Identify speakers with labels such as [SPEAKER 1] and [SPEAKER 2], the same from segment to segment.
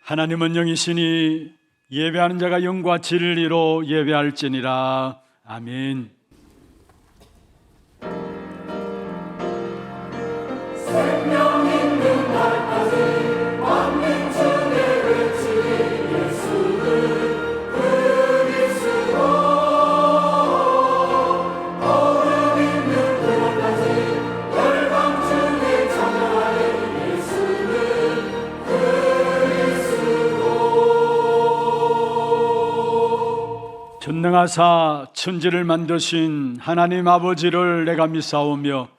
[SPEAKER 1] 하나님은 영이시니 예배하는 자가 영과 진리로 예배할지니라. 아멘.
[SPEAKER 2] 생명 있는 날까지 만민중에 외치리 예수는 그리스도. 어음 있는 그날까지 열방 중에 찬양하리 예수는 그리스도.
[SPEAKER 1] 전능하사 천지를 만드신 하나님 아버지를 내가 믿사오며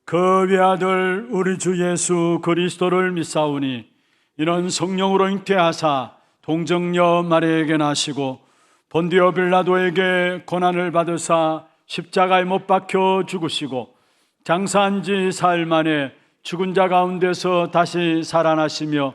[SPEAKER 1] 그 외아들 우리 주 예수 그리스도를 믿사오니 이는 성령으로 잉태하사 동정녀 마리아에게 나시고 본디오 빌라도에게 고난을 받으사 십자가에 못 박혀 죽으시고 장사한 지 사흘 만에 죽은 자 가운데서 다시 살아나시며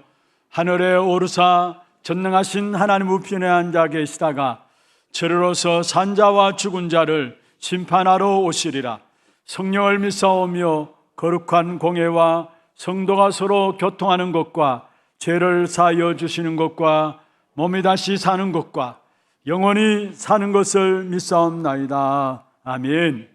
[SPEAKER 1] 하늘에 오르사 전능하신 하나님 우편에 앉아 계시다가 저리로서 산자와 죽은 자를 심판하러 오시리라. 성령을 믿사오며 거룩한 공예와 성도가 서로 교통하는 것과 죄를 사하여 주시는 것과 몸이 다시 사는 것과 영원히 사는 것을 믿사옵나이다. 아멘.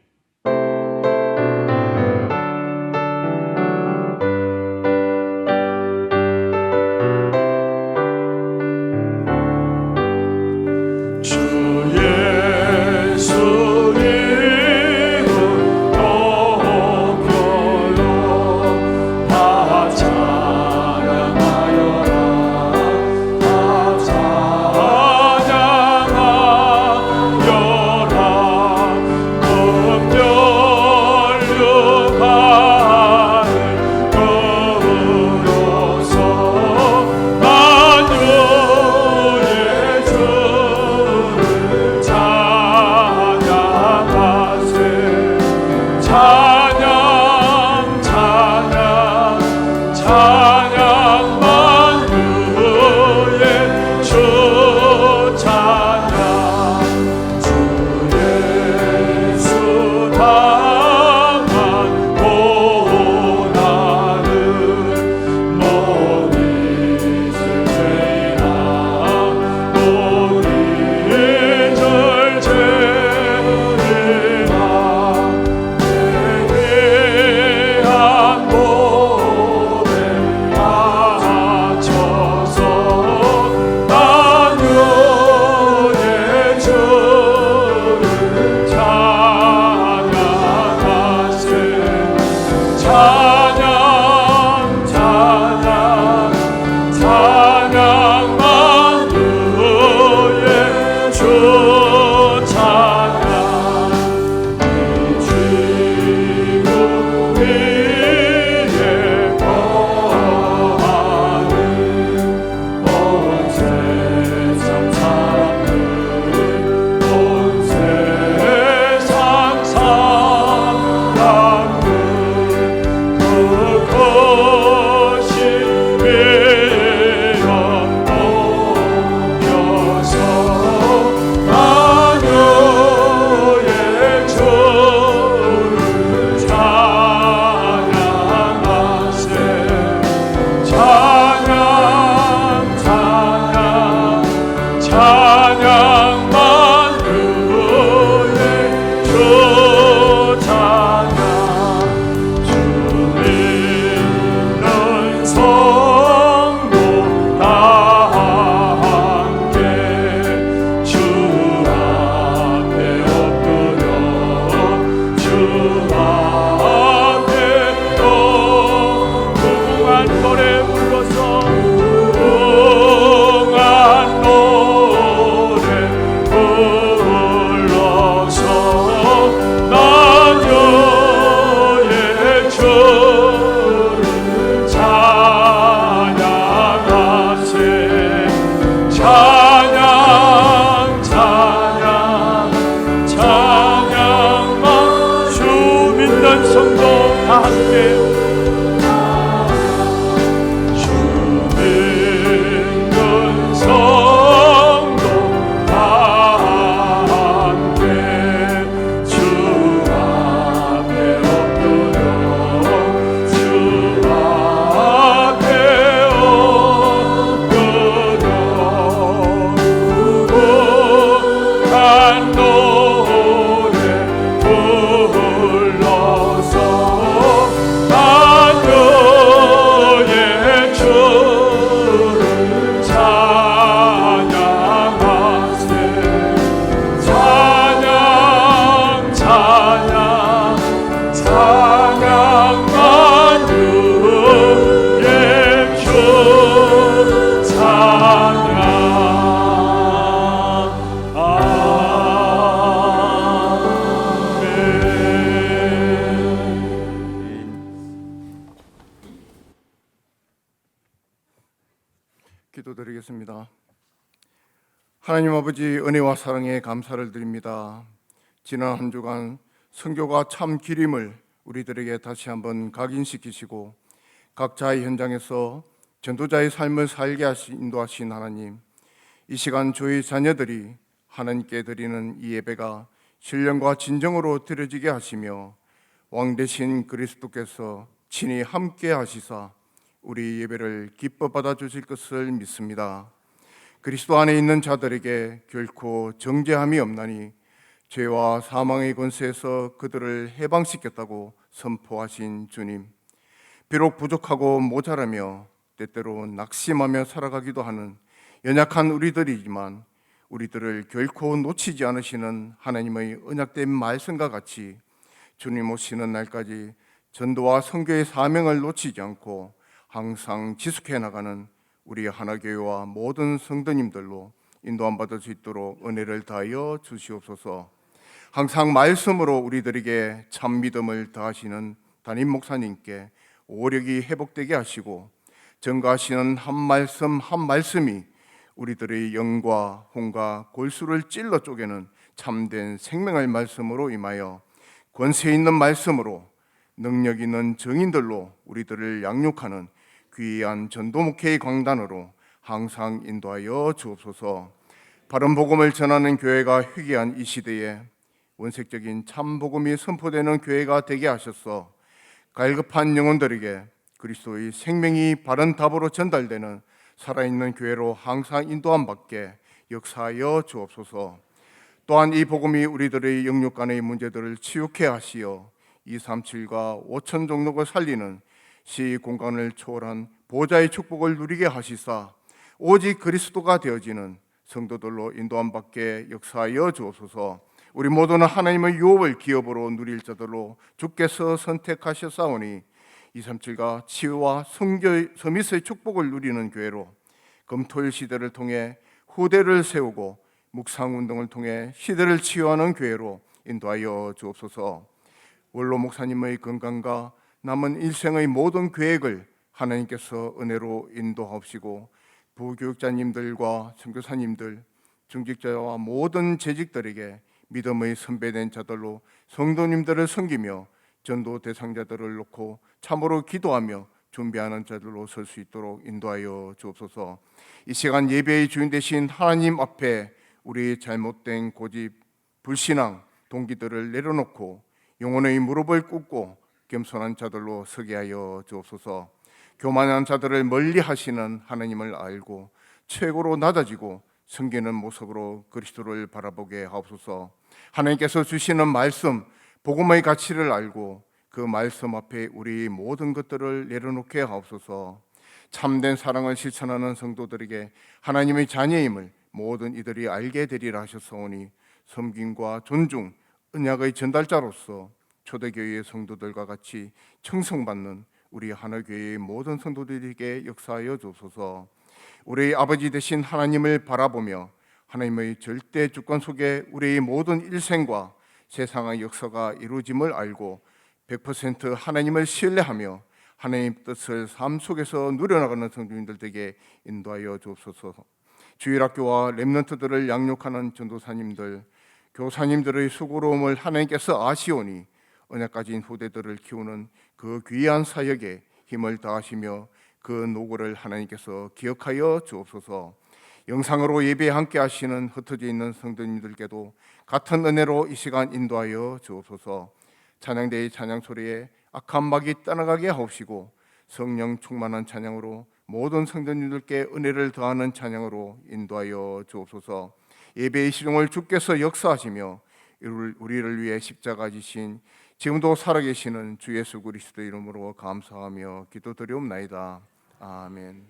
[SPEAKER 3] 기도드리겠습니다. 하나님 아버지, 은혜와 사랑에 감사를 드립니다. 지난 한 주간 선교가 참 길임을 우리들에게 다시 한번 각인시키시고 각자의 현장에서 전도자의 삶을 살게 인도하신 하나님, 이 시간 저희 자녀들이 하나님께 드리는 이 예배가 신령과 진정으로 드려지게 하시며 왕 되신 그리스도께서 친히 함께 하시사 우리 예배를 기뻐 받아주실 것을 믿습니다. 그리스도 안에 있는 자들에게 결코 정죄함이 없나니 죄와 사망의 권세에서 그들을 해방시켰다고 선포하신 주님, 비록 부족하고 모자라며 때때로 낙심하며 살아가기도 하는 연약한 우리들이지만 우리들을 결코 놓치지 않으시는 하나님의 언약된 말씀과 같이 주님 오시는 날까지 전도와 선교의 사명을 놓치지 않고 항상 지속해 나가는 우리 하나교회와 모든 성도님들로 인도함 받을 수 있도록 은혜를 다하여 주시옵소서. 항상 말씀으로 우리들에게 참 믿음을 더하시는 담임 목사님께 오력이 회복되게 하시고 전가하시는 한 말씀 한 말씀이 우리들의 영과 혼과 골수를 찔러 쪼개는 참된 생명의 말씀으로 임하여 권세 있는 말씀으로 능력 있는 증인들로 우리들을 양육하는 귀한 전도 목회의 광단으로 항상 인도하여 주옵소서. 바른 복음을 전하는 교회가 희귀한 이 시대에 원색적인 참 복음이 선포되는 교회가 되게 하셔서 갈급한 영혼들에게 그리스도의 생명이 바른 답으로 전달되는 살아있는 교회로 항상 인도함 받게 역사하여 주옵소서. 또한 이 복음이 우리들의 영육 간의 문제들을 치유케 하시어 237과 5천 종족을 살리는 시 공간을 초월한 보좌의 축복을 누리게 하시사 오직 그리스도가 되어지는 성도들로 인도함 받게 역사하여 주옵소서. 우리 모두는 하나님의 유업을 기업으로 누릴 자들로 주께서 선택하셨사오니 237과 치유와 서밋의 축복을 누리는 교회로 금토일 시대를 통해 후대를 세우고 묵상운동을 통해 시대를 치유하는 교회로 인도하여 주옵소서. 원로 목사님의 건강과 남은 일생의 모든 계획을 하나님께서 은혜로 인도하옵시고 부교육자님들과 선교사님들, 중직자와 모든 재직들에게 믿음의 선배된 자들로 성도님들을 섬기며 전도 대상자들을 놓고 참으로 기도하며 준비하는 자들로 설 수 있도록 인도하여 주옵소서. 이 시간 예배의 주인 되신 하나님 앞에 우리 잘못된 고집, 불신앙, 동기들을 내려놓고 영혼의 무릎을 꿇고 겸손한 자들로 서게 하여 주옵소서. 교만한 자들을 멀리 하시는 하나님을 알고 최고로 낮아지고 섬기는 모습으로 그리스도를 바라보게 하옵소서. 하나님께서 주시는 말씀, 복음의 가치를 알고 그 말씀 앞에 우리 모든 것들을 내려놓게 하옵소서. 참된 사랑을 실천하는 성도들에게 하나님의 자녀임을 모든 이들이 알게 되리라 하셨사오니 섬김과 존중, 언약의 전달자로서 초대교회의 성도들과 같이 청성받는 우리 하나교회의 모든 성도들에게 역사하여 주옵소서. 우리 아버지 되신 하나님을 바라보며 하나님의 절대 주권 속에 우리의 모든 일생과 세상의 역사가 이루어짐을 알고 100% 하나님을 신뢰하며 하나님의 뜻을 삶 속에서 누려나가는 성도님들 되게 인도하여 주옵소서. 주일학교와 렘넌트들을 양육하는 전도사님들, 교사님들의 수고로움을 하나님께서 아시오니 언약 가진 후대들을 키우는 그 귀한 사역에 힘을 다하시며 그 노고를 하나님께서 기억하여 주옵소서. 영상으로 예배에 함께 하시는 흩어져 있는 성도님들께도 같은 은혜로 이 시간 인도하여 주옵소서. 찬양대의 찬양 소리에 악한 막이 떠나가게 하옵시고 성령 충만한 찬양으로 모든 성도님들께 은혜를 더하는 찬양으로 인도하여 주옵소서. 예배의 시종을 주께서 역사하시며 우리를 위해 십자가 지신 지금도 살아계시는 주 예수 그리스도 이름으로 감사하며 기도드리옵나이다. 아멘.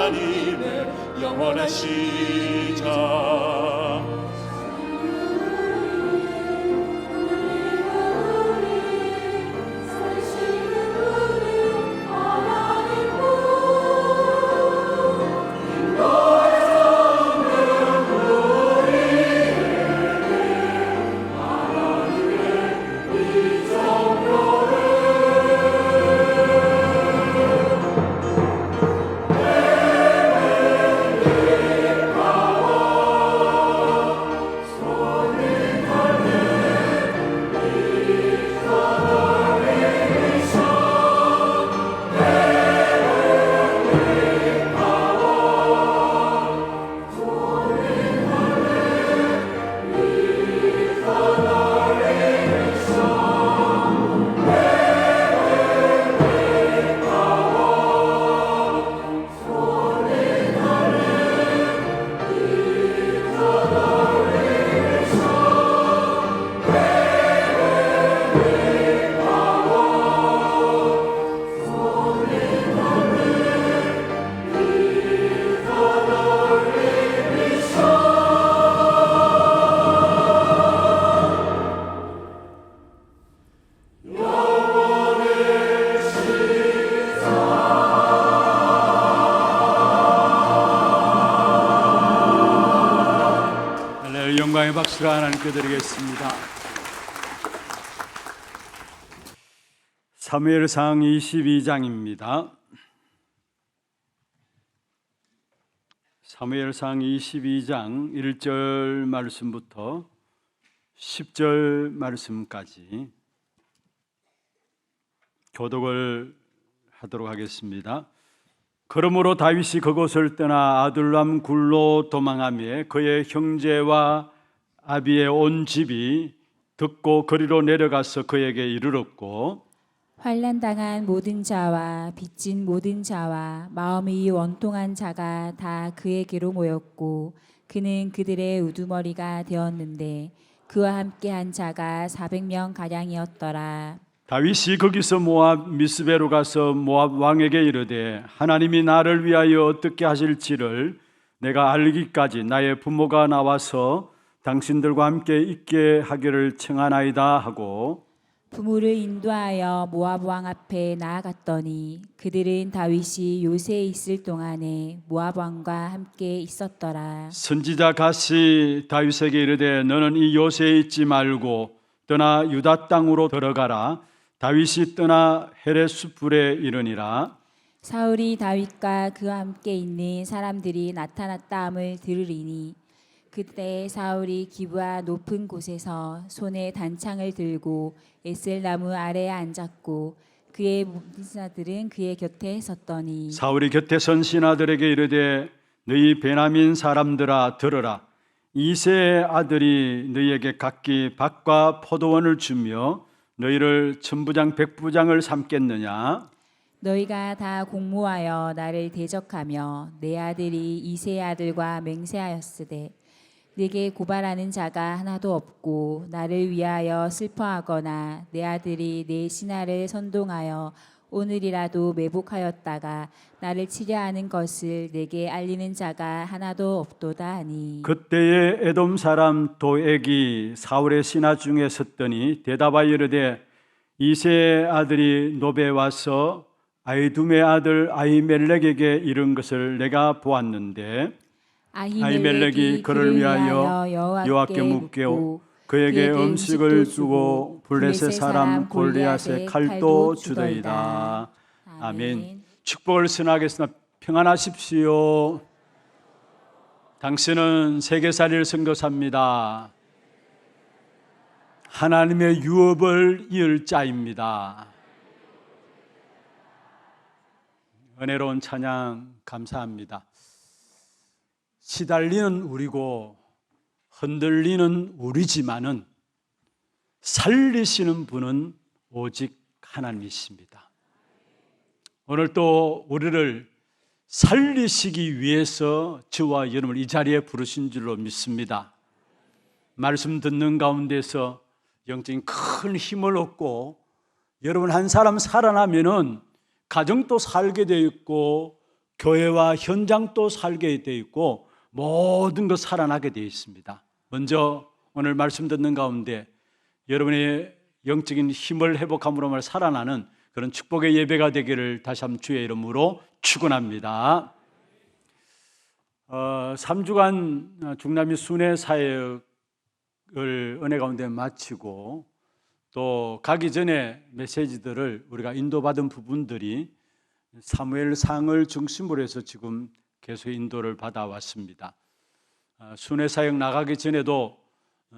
[SPEAKER 4] 하나님의 영원하시자.
[SPEAKER 1] 영광의 박수를 하나님께 드리겠습니다. 사무엘상 22장입니다. 사무엘상 22장 1절 말씀부터 10절 말씀까지 교독을 하도록 하겠습니다. 그러므로 다윗이 그곳을 떠나 아둘람 굴로 도망하며 그의 형제와 아비의 온 집이 듣고 거리로 내려가서 그에게 이르렀고,
[SPEAKER 5] 환난당한 모든 자와 빚진 모든 자와 마음이 원통한 자가 다 그에게로 모였고 그는 그들의 우두머리가 되었는데 그와 함께한 자가 400명 가량이었더라.
[SPEAKER 1] 다윗이 거기서 모압 미스베로 가서 모압 왕에게 이르되 하나님이 나를 위하여 어떻게 하실지를 내가 알기까지 나의 부모가 나와서 당신들과 함께 있게 하기를 청하나이다 하고,
[SPEAKER 5] 부모를 인도하여 모압 왕 앞에 나아갔더니 그들은 다윗이 요새에 있을 동안에 모압 왕과 함께 있었더라.
[SPEAKER 1] 선지자 갓이 다윗에게 이르되 너는 이 요새에 있지 말고 떠나 유다 땅으로 들어가라. 다윗이 떠나 헤레스불에 이르니라.
[SPEAKER 5] 사울이 다윗과 그와 함께 있는 사람들이 나타났다 함을 들으리니 그때 사울이 기브아 높은 곳에서 손에 단창을 들고 에셀나무 아래에 앉았고 그의 모든 신하들은 그의 곁에 섰더니
[SPEAKER 1] 사울이 곁에 선 신하들에게 이르되 너희 베냐민 사람들아 들으라. 이새의 아들이 너희에게 각기 밭과 포도원을 주며 너희를 천부장 백부장을 삼겠느냐?
[SPEAKER 5] 너희가 다 공모하여 나를 대적하며 내 아들이 이새의 아들과 맹세하였으되 내게 고발하는 자가 하나도 없고 나를 위하여 슬퍼하거나 내 아들이 내 신하를 선동하여 오늘이라도 매복하였다가 나를 치려 하는 것을 내게 알리는 자가 하나도 없도다 하니.
[SPEAKER 1] 그때에 에돔 사람 도액이 사울의 신하 중에 섰더니 대답하여 이르되 이새의 아들이 노베에 와서 아이둠의 아들 아히멜렉에게 이른 것을 내가 보았는데 아히멜렉이 그를 위하여 여호와께 묻고 그에게 음식을 주고 블레셋 사람 골리앗의 칼도 주더이다. 아멘. 축복을 선하겠습니다. 평안하십시오. 당신은 세계살이를 선교사입니다. 하나님의 유업을 이을 자입니다. 은혜로운 찬양 감사합니다. 시달리는 우리고 흔들리는 우리지만은 살리시는 분은 오직 하나님이십니다. 오늘 또 우리를 살리시기 위해서 저와 여러분을 이 자리에 부르신 줄로 믿습니다. 말씀 듣는 가운데서 영적인 큰 힘을 얻고 여러분 한 사람 살아나면은 가정도 살게 되어 있고 교회와 현장도 살게 되어 있고 모든 것 살아나게 되어 있습니다. 먼저 오늘 말씀 듣는 가운데 여러분의 영적인 힘을 회복함으로 말 살아나는 그런 축복의 예배가 되기를 다시 한번 주의 이름으로 축원합니다. 3주간 중남미 순회 사역을 은혜 가운데 마치고 또 가기 전에 메시지들을 우리가 인도받은 부분들이 사무엘상을 중심으로 해서 지금 계속 인도를 받아왔습니다. 순회 사역 나가기 전에도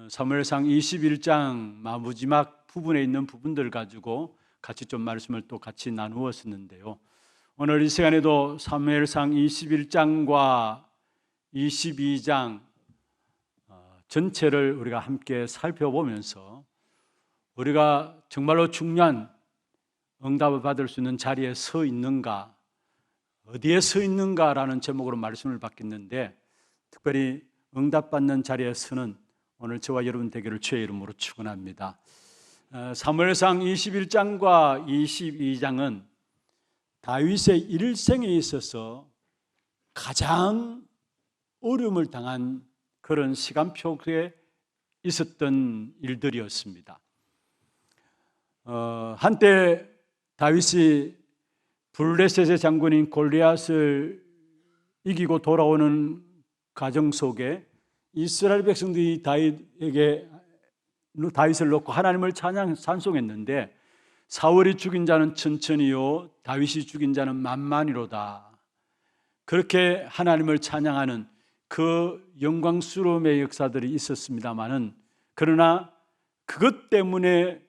[SPEAKER 1] 사무엘상 21장 마지막 부분에 있는 부분들 가지고 같이 좀 말씀을 또 같이 나누었었는데요. 오늘 이 시간에도 사무엘상 21장과 22장 전체를 우리가 함께 살펴보면서 우리가 정말로 중요한 응답을 받을 수 있는 자리에 서 있는가, 어디에 서 있는가라는 제목으로 말씀을 받겠는데, 특별히 응답받는 자리에 서는 오늘 저와 여러분 되기를 주의 이름으로 축원합니다. 사무엘상 21장과 22장은 다윗의 일생에 있어서 가장 어려움을 당한 그런 시간표에 있었던 일들이었습니다. 한때 다윗이 블레셋의 장군인 골리앗을 이기고 돌아오는 과정 속에 이스라엘 백성들이 다윗을 놓고 하나님을 찬송했는데, 사울이 죽인 자는 천천히요 다윗이 죽인 자는 만만이로다. 그렇게 하나님을 찬양하는 그 영광스러움의 역사들이 있었습니다마는, 그러나 그것 때문에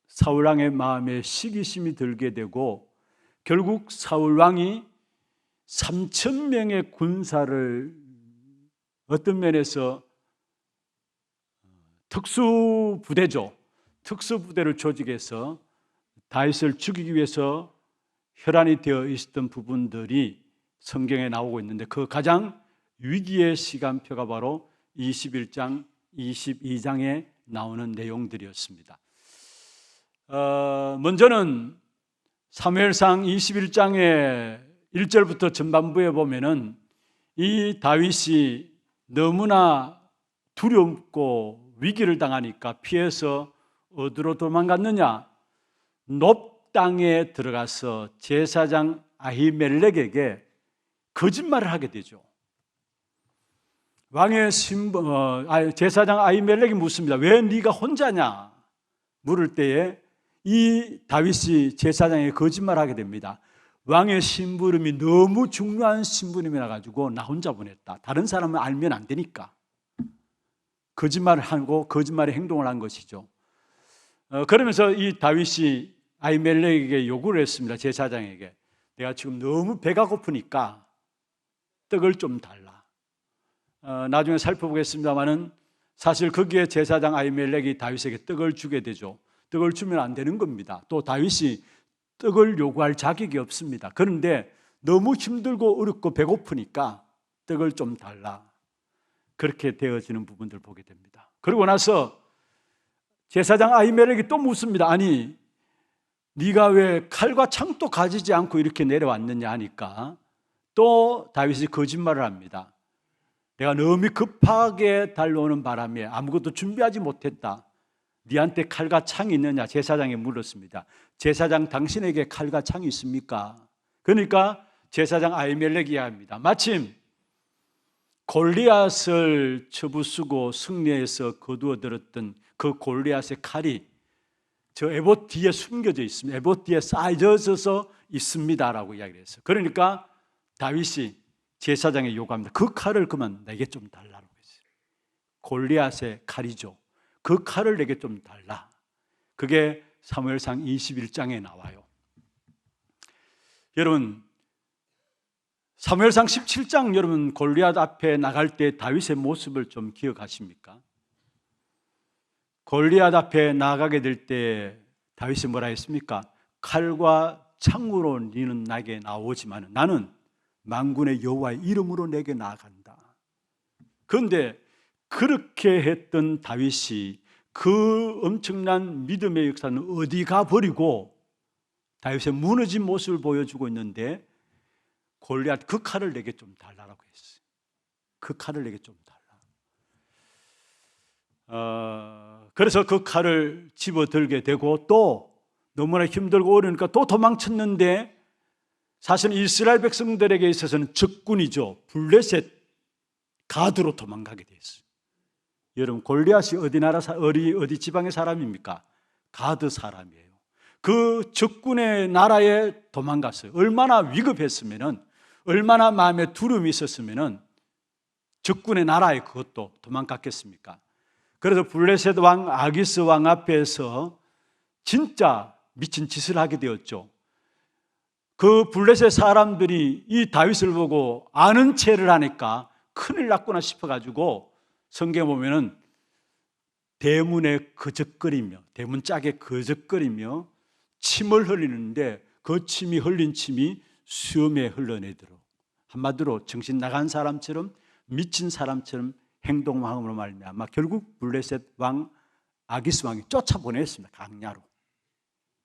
[SPEAKER 1] 사울 왕의 마음에 시기심이 들게 되고 결국 사울 왕이 3,000명의 군사를 어떤 면에서 특수부대를 조직해서 다윗을 죽이기 위해서 혈안이 되어 있었던 부분들이 성경에 나오고 있는데, 그 가장 위기의 시간표가 바로 21장, 22장에 나오는 내용들이었습니다. 먼저는 사무엘상 21장의 1절부터 전반부에 보면은 이 다윗이 너무나 두렵고 위기를 당하니까 피해서 어디로 도망갔느냐? 놉 땅에 들어가서 제사장 아히멜렉에게 거짓말을 하게 되죠. 왕의 제사장 아히멜렉이 묻습니다. 왜 네가 혼자냐? 물을 때에 이 다윗이 제사장에게 거짓말하게 됩니다. 왕의 심부름이 너무 중요한 심부름이라 가지고 나 혼자 보냈다. 다른 사람은 알면 안 되니까 거짓말을 하고 거짓말의 행동을 한 것이죠. 그러면서 이 다윗이 아히멜렉에게 요구를 했습니다. 제사장에게 내가 지금 너무 배가 고프니까 떡을 좀 달라. 나중에 살펴보겠습니다만은 사실 거기에 제사장 아히멜렉이 다윗에게 떡을 주게 되죠. 떡을 주면 안 되는 겁니다. 또 다윗이 떡을 요구할 자격이 없습니다. 그런데 너무 힘들고 어렵고 배고프니까 떡을 좀 달라. 그렇게 되어지는 부분들 보게 됩니다. 그리고 나서 제사장 아히멜렉이 또 묻습니다. 아니, 네가 왜 칼과 창도 가지지 않고 이렇게 내려왔느냐 하니까 또 다윗이 거짓말을 합니다. 내가 너무 급하게 달려오는 바람에 아무것도 준비하지 못했다. 네한테 칼과 창이 있느냐? 제사장이 물었습니다. 제사장 당신에게 칼과 창이 있습니까? 그러니까 제사장 아히멜렉이 합니다. 마침 골리앗을 처부수고 승리해서 거두어들었던 그 골리앗의 칼이 저 에봇 뒤에 숨겨져 있습니다. 에봇 뒤에 쌓여져서 있습니다라고 이야기를 했어요. 그러니까 다윗이 제사장에 요구합니다. 그 칼을 그만 내게 좀 달라고 했어요. 골리앗의 칼이죠. 그 칼을 내게 좀 달라. 그게 사무엘상 21장에 나와요. 여러분, 사무엘상 17장 여러분 골리앗 앞에 나갈 때 다윗의 모습을 좀 기억하십니까? 골리앗 앞에 나가게 될 때 다윗이 뭐라 했습니까? 칼과 창으로 너는 나에게 나오지만 나는 만군의 여호와의 이름으로 내게 나아간다. 그런데 그렇게 했던 다윗이 그 엄청난 믿음의 역사는 어디 가버리고 다윗의 무너진 모습을 보여주고 있는데, 골리앗 그 칼을 내게 좀 달라고 했어요. 그 칼을 내게 좀 달라. 그래서 그 칼을 집어들게 되고 또 너무나 힘들고 어려우니까 또 도망쳤는데 사실은 이스라엘 백성들에게 있어서는 적군이죠. 블레셋 가드로 도망가게 됐어요. 여러분 골리앗이 어디 지방의 사람입니까? 가드 사람이에요. 그 적군의 나라에 도망갔어요. 얼마나 위급했으면은, 얼마나 마음에 두려움이 있었으면은 적군의 나라에 그것도 도망갔겠습니까? 그래서 블레셋 왕 아기스 왕 앞에서 진짜 미친 짓을 하게 되었죠. 그 블레셋 사람들이 이 다윗을 보고 아는 체를 하니까 큰일 났구나 싶어가지고 성경에 보면은 대문에 거적거리며, 대문 짝에 거적거리며 침을 흘리는데 그 침이 흘린 침이 수염에 흘러내도록, 한마디로 정신 나간 사람처럼, 미친 사람처럼 행동함으로 말미암아 결국 블레셋 왕 아기스 왕이 쫓아보냈습니다. 강야로.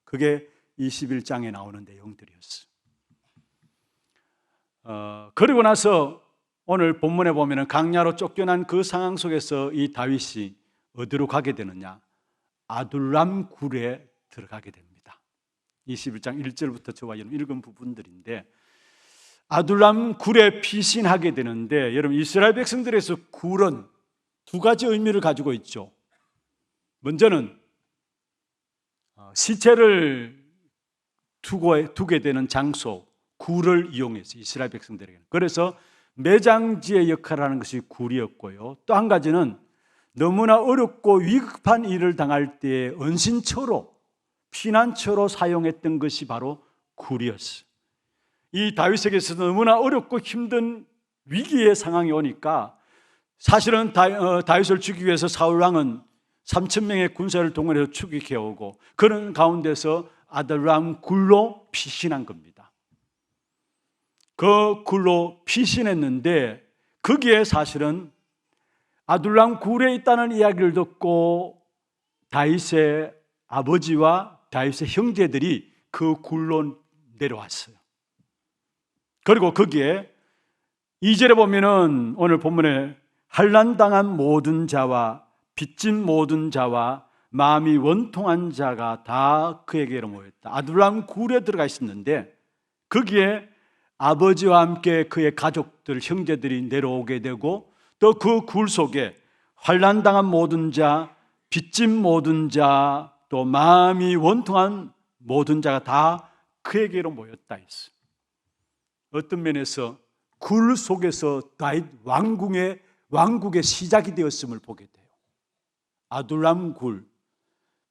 [SPEAKER 1] 그게 21장에 나오는 내용들이었어요. 그리고 나서 오늘 본문에 보면 강야로 쫓겨난 그 상황 속에서 이 다윗이 어디로 가게 되느냐? 아둘람 굴에 들어가게 됩니다. 21장 1절부터 저와 여러분 읽은 부분들인데, 아둘람 굴에 피신하게 되는데, 여러분 이스라엘 백성들에서 굴은 두 가지 의미를 가지고 있죠. 먼저는 시체를 두게 되는 장소, 굴을 이용해서 이스라엘 백성들에게, 그래서 매장지의 역할을 하는 것이 굴이었고요. 또 한 가지는 너무나 어렵고 위급한 일을 당할 때 은신처로, 피난처로 사용했던 것이 바로 굴이었어요. 이 다윗에게서 너무나 어렵고 힘든 위기의 상황이 오니까 사실은 다윗을 죽이기 위해서 사울 왕은 3,000명의 군사를 동원해서 추격해 오고, 그런 가운데서 아둘람 굴로 피신한 겁니다. 그 굴로 피신했는데 거기에 사실은 아둘람 굴에 있다는 이야기를 듣고 다윗의 아버지와 다윗의 형제들이 그 굴로 내려왔어요. 그리고 거기에 2절에 보면은 오늘 본문에 환난당한 모든 자와 빚진 모든 자와 마음이 원통한 자가 다 그에게로 모였다. 아둘람 굴에 들어가 있었는데 거기에 아버지와 함께 그의 가족들, 형제들이 내려오게 되고, 또 그 굴 속에 환난당한 모든 자, 빚진 모든 자, 또 마음이 원통한 모든 자가 다 그에게로 모였다 했어요. 어떤 면에서 굴 속에서 다윗 왕국의 시작이 되었음을 보게 돼요. 아둘람 굴,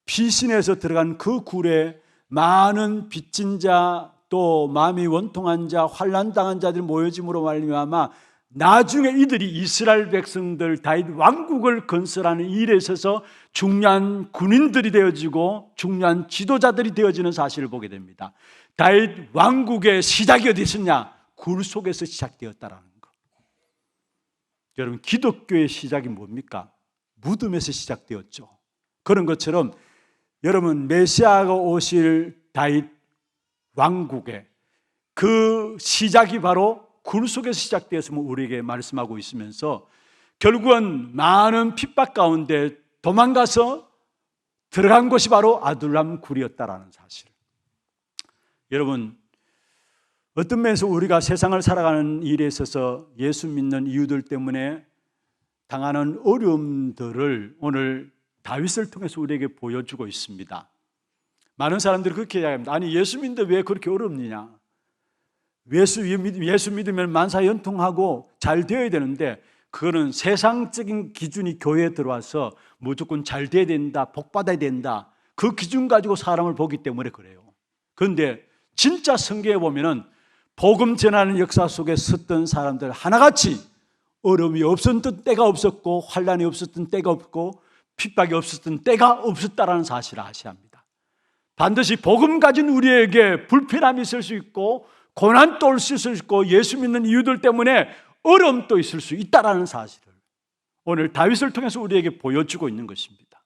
[SPEAKER 1] 피신해서 들어간 그 굴에 많은 빚진 자, 또 마음이 원통한 자, 환난당한 자들이 모여짐으로 말미암아 나중에 이들이 이스라엘 백성들 다윗 왕국을 건설하는 일에 있어서 중요한 군인들이 되어지고 중요한 지도자들이 되어지는 사실을 보게 됩니다. 다윗 왕국의 시작이 어디 있었냐? 굴 속에서 시작되었다라는 것. 여러분, 기독교의 시작이 뭡니까? 무덤에서 시작되었죠. 그런 것처럼 여러분, 메시아가 오실 다윗 왕국의 그 시작이 바로 굴 속에서 시작되었음을 우리에게 말씀하고 있으면서, 결국은 많은 핍박 가운데 도망가서 들어간 곳이 바로 아둘람 굴이었다라는 사실. 여러분, 어떤 면에서 우리가 세상을 살아가는 일에 있어서 예수 믿는 이유들 때문에 당하는 어려움들을 오늘 다윗을 통해서 우리에게 보여주고 있습니다. 많은 사람들이 그렇게 이야기합니다. 아니, 예수 믿는데 왜 그렇게 어렵느냐? 예수 믿으면 만사연통하고 잘 되어야 되는데, 그거는 세상적인 기준이 교회에 들어와서 무조건 잘 돼야 된다, 복 받아야 된다, 그 기준 가지고 사람을 보기 때문에 그래요. 그런데 진짜 성경에 보면은 복음 전하는 역사 속에 섰던 사람들 하나같이 어려움이 없었던 때가 없었고, 환난이 없었던 때가 없고, 핍박이 없었던 때가 없었다라는 사실을 아셔야 합니다. 반드시 복음 가진 우리에게 불편함이 있을 수 있고, 고난도 올 수 있고, 예수 믿는 이유들 때문에 어려움도 있을 수 있다라는 사실을 오늘 다윗을 통해서 우리에게 보여주고 있는 것입니다.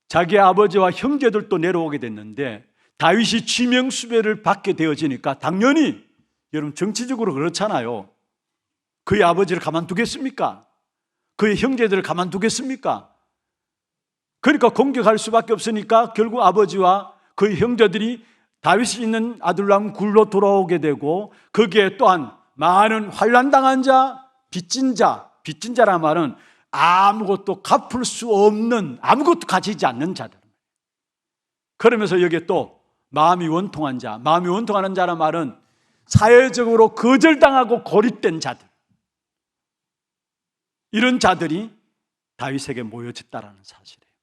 [SPEAKER 1] 자기 아버지와 형제들도 내려오게 됐는데 다윗이 지명수배를 받게 되어지니까 당연히 여러분 정치적으로 그렇잖아요. 그의 아버지를 가만두겠습니까? 그의 형제들을 가만두겠습니까? 그러니까 공격할 수밖에 없으니까 결국 아버지와 그의 형제들이 다윗이 있는 아둘람 굴로 돌아오게 되고, 거기에 또한 많은 환난당한 자, 빚진 자라는 말은 아무것도 갚을 수 없는, 아무것도 가지지 않는 자들. 그러면서 여기에 또 마음이 원통한 자, 마음이 원통하는 자란 말은 사회적으로 거절당하고 고립된 자들, 이런 자들이 다윗에게 모여졌다라는 사실이에요.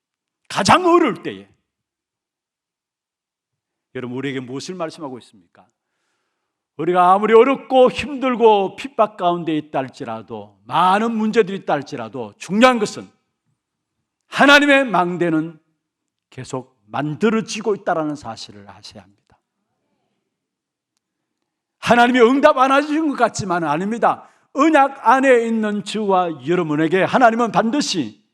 [SPEAKER 1] 가장 어려울 때에. 여러분, 우리에게 무엇을 말씀하고 있습니까? 우리가 아무리 어렵고 힘들고 핍박 가운데 있다 할지라도, 많은 문제들이 있다 할지라도 중요한 것은 하나님의 망대는 계속 만들어지고 있다는 사실을 아셔야 합니다. 하나님이 응답 안 하시는 것 같지만 아닙니다. 언약 안에 있는 저와 여러분에게 하나님은 반드시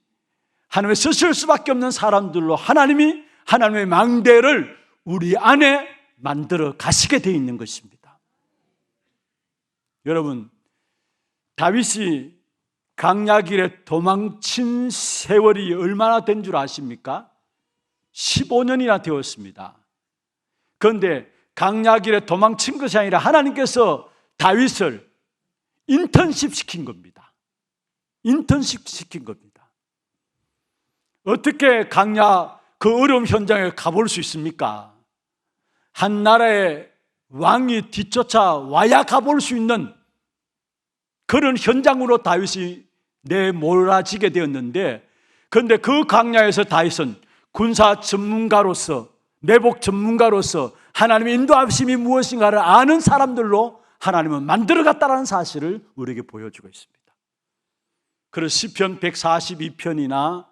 [SPEAKER 1] 하나님의 쓰실 수밖에 없는 사람들로 하나님이 하나님의 망대를 우리 안에 만들어 가시게 되어 있는 것입니다. 여러분, 다윗이 강야길에 도망친 세월이 얼마나 된 줄 아십니까? 15년이나 되었습니다. 그런데 강야길에 도망친 것이 아니라 하나님께서 다윗을 인턴십 시킨 겁니다. 인턴십 시킨 겁니다. 어떻게 강야 그 어려움 현장에 가볼 수 있습니까? 한 나라의 왕이 뒤쫓아 와야 가볼 수 있는 그런 현장으로 다윗이 내몰아지게 되었는데, 그런데 그 강야에서 다윗은 군사 전문가로서, 내복 전문가로서 하나님의 인도하심이 무엇인가를 아는 사람들로 하나님은 만들어갔다는 사실을 우리에게 보여주고 있습니다. 그래서 시편 142편이나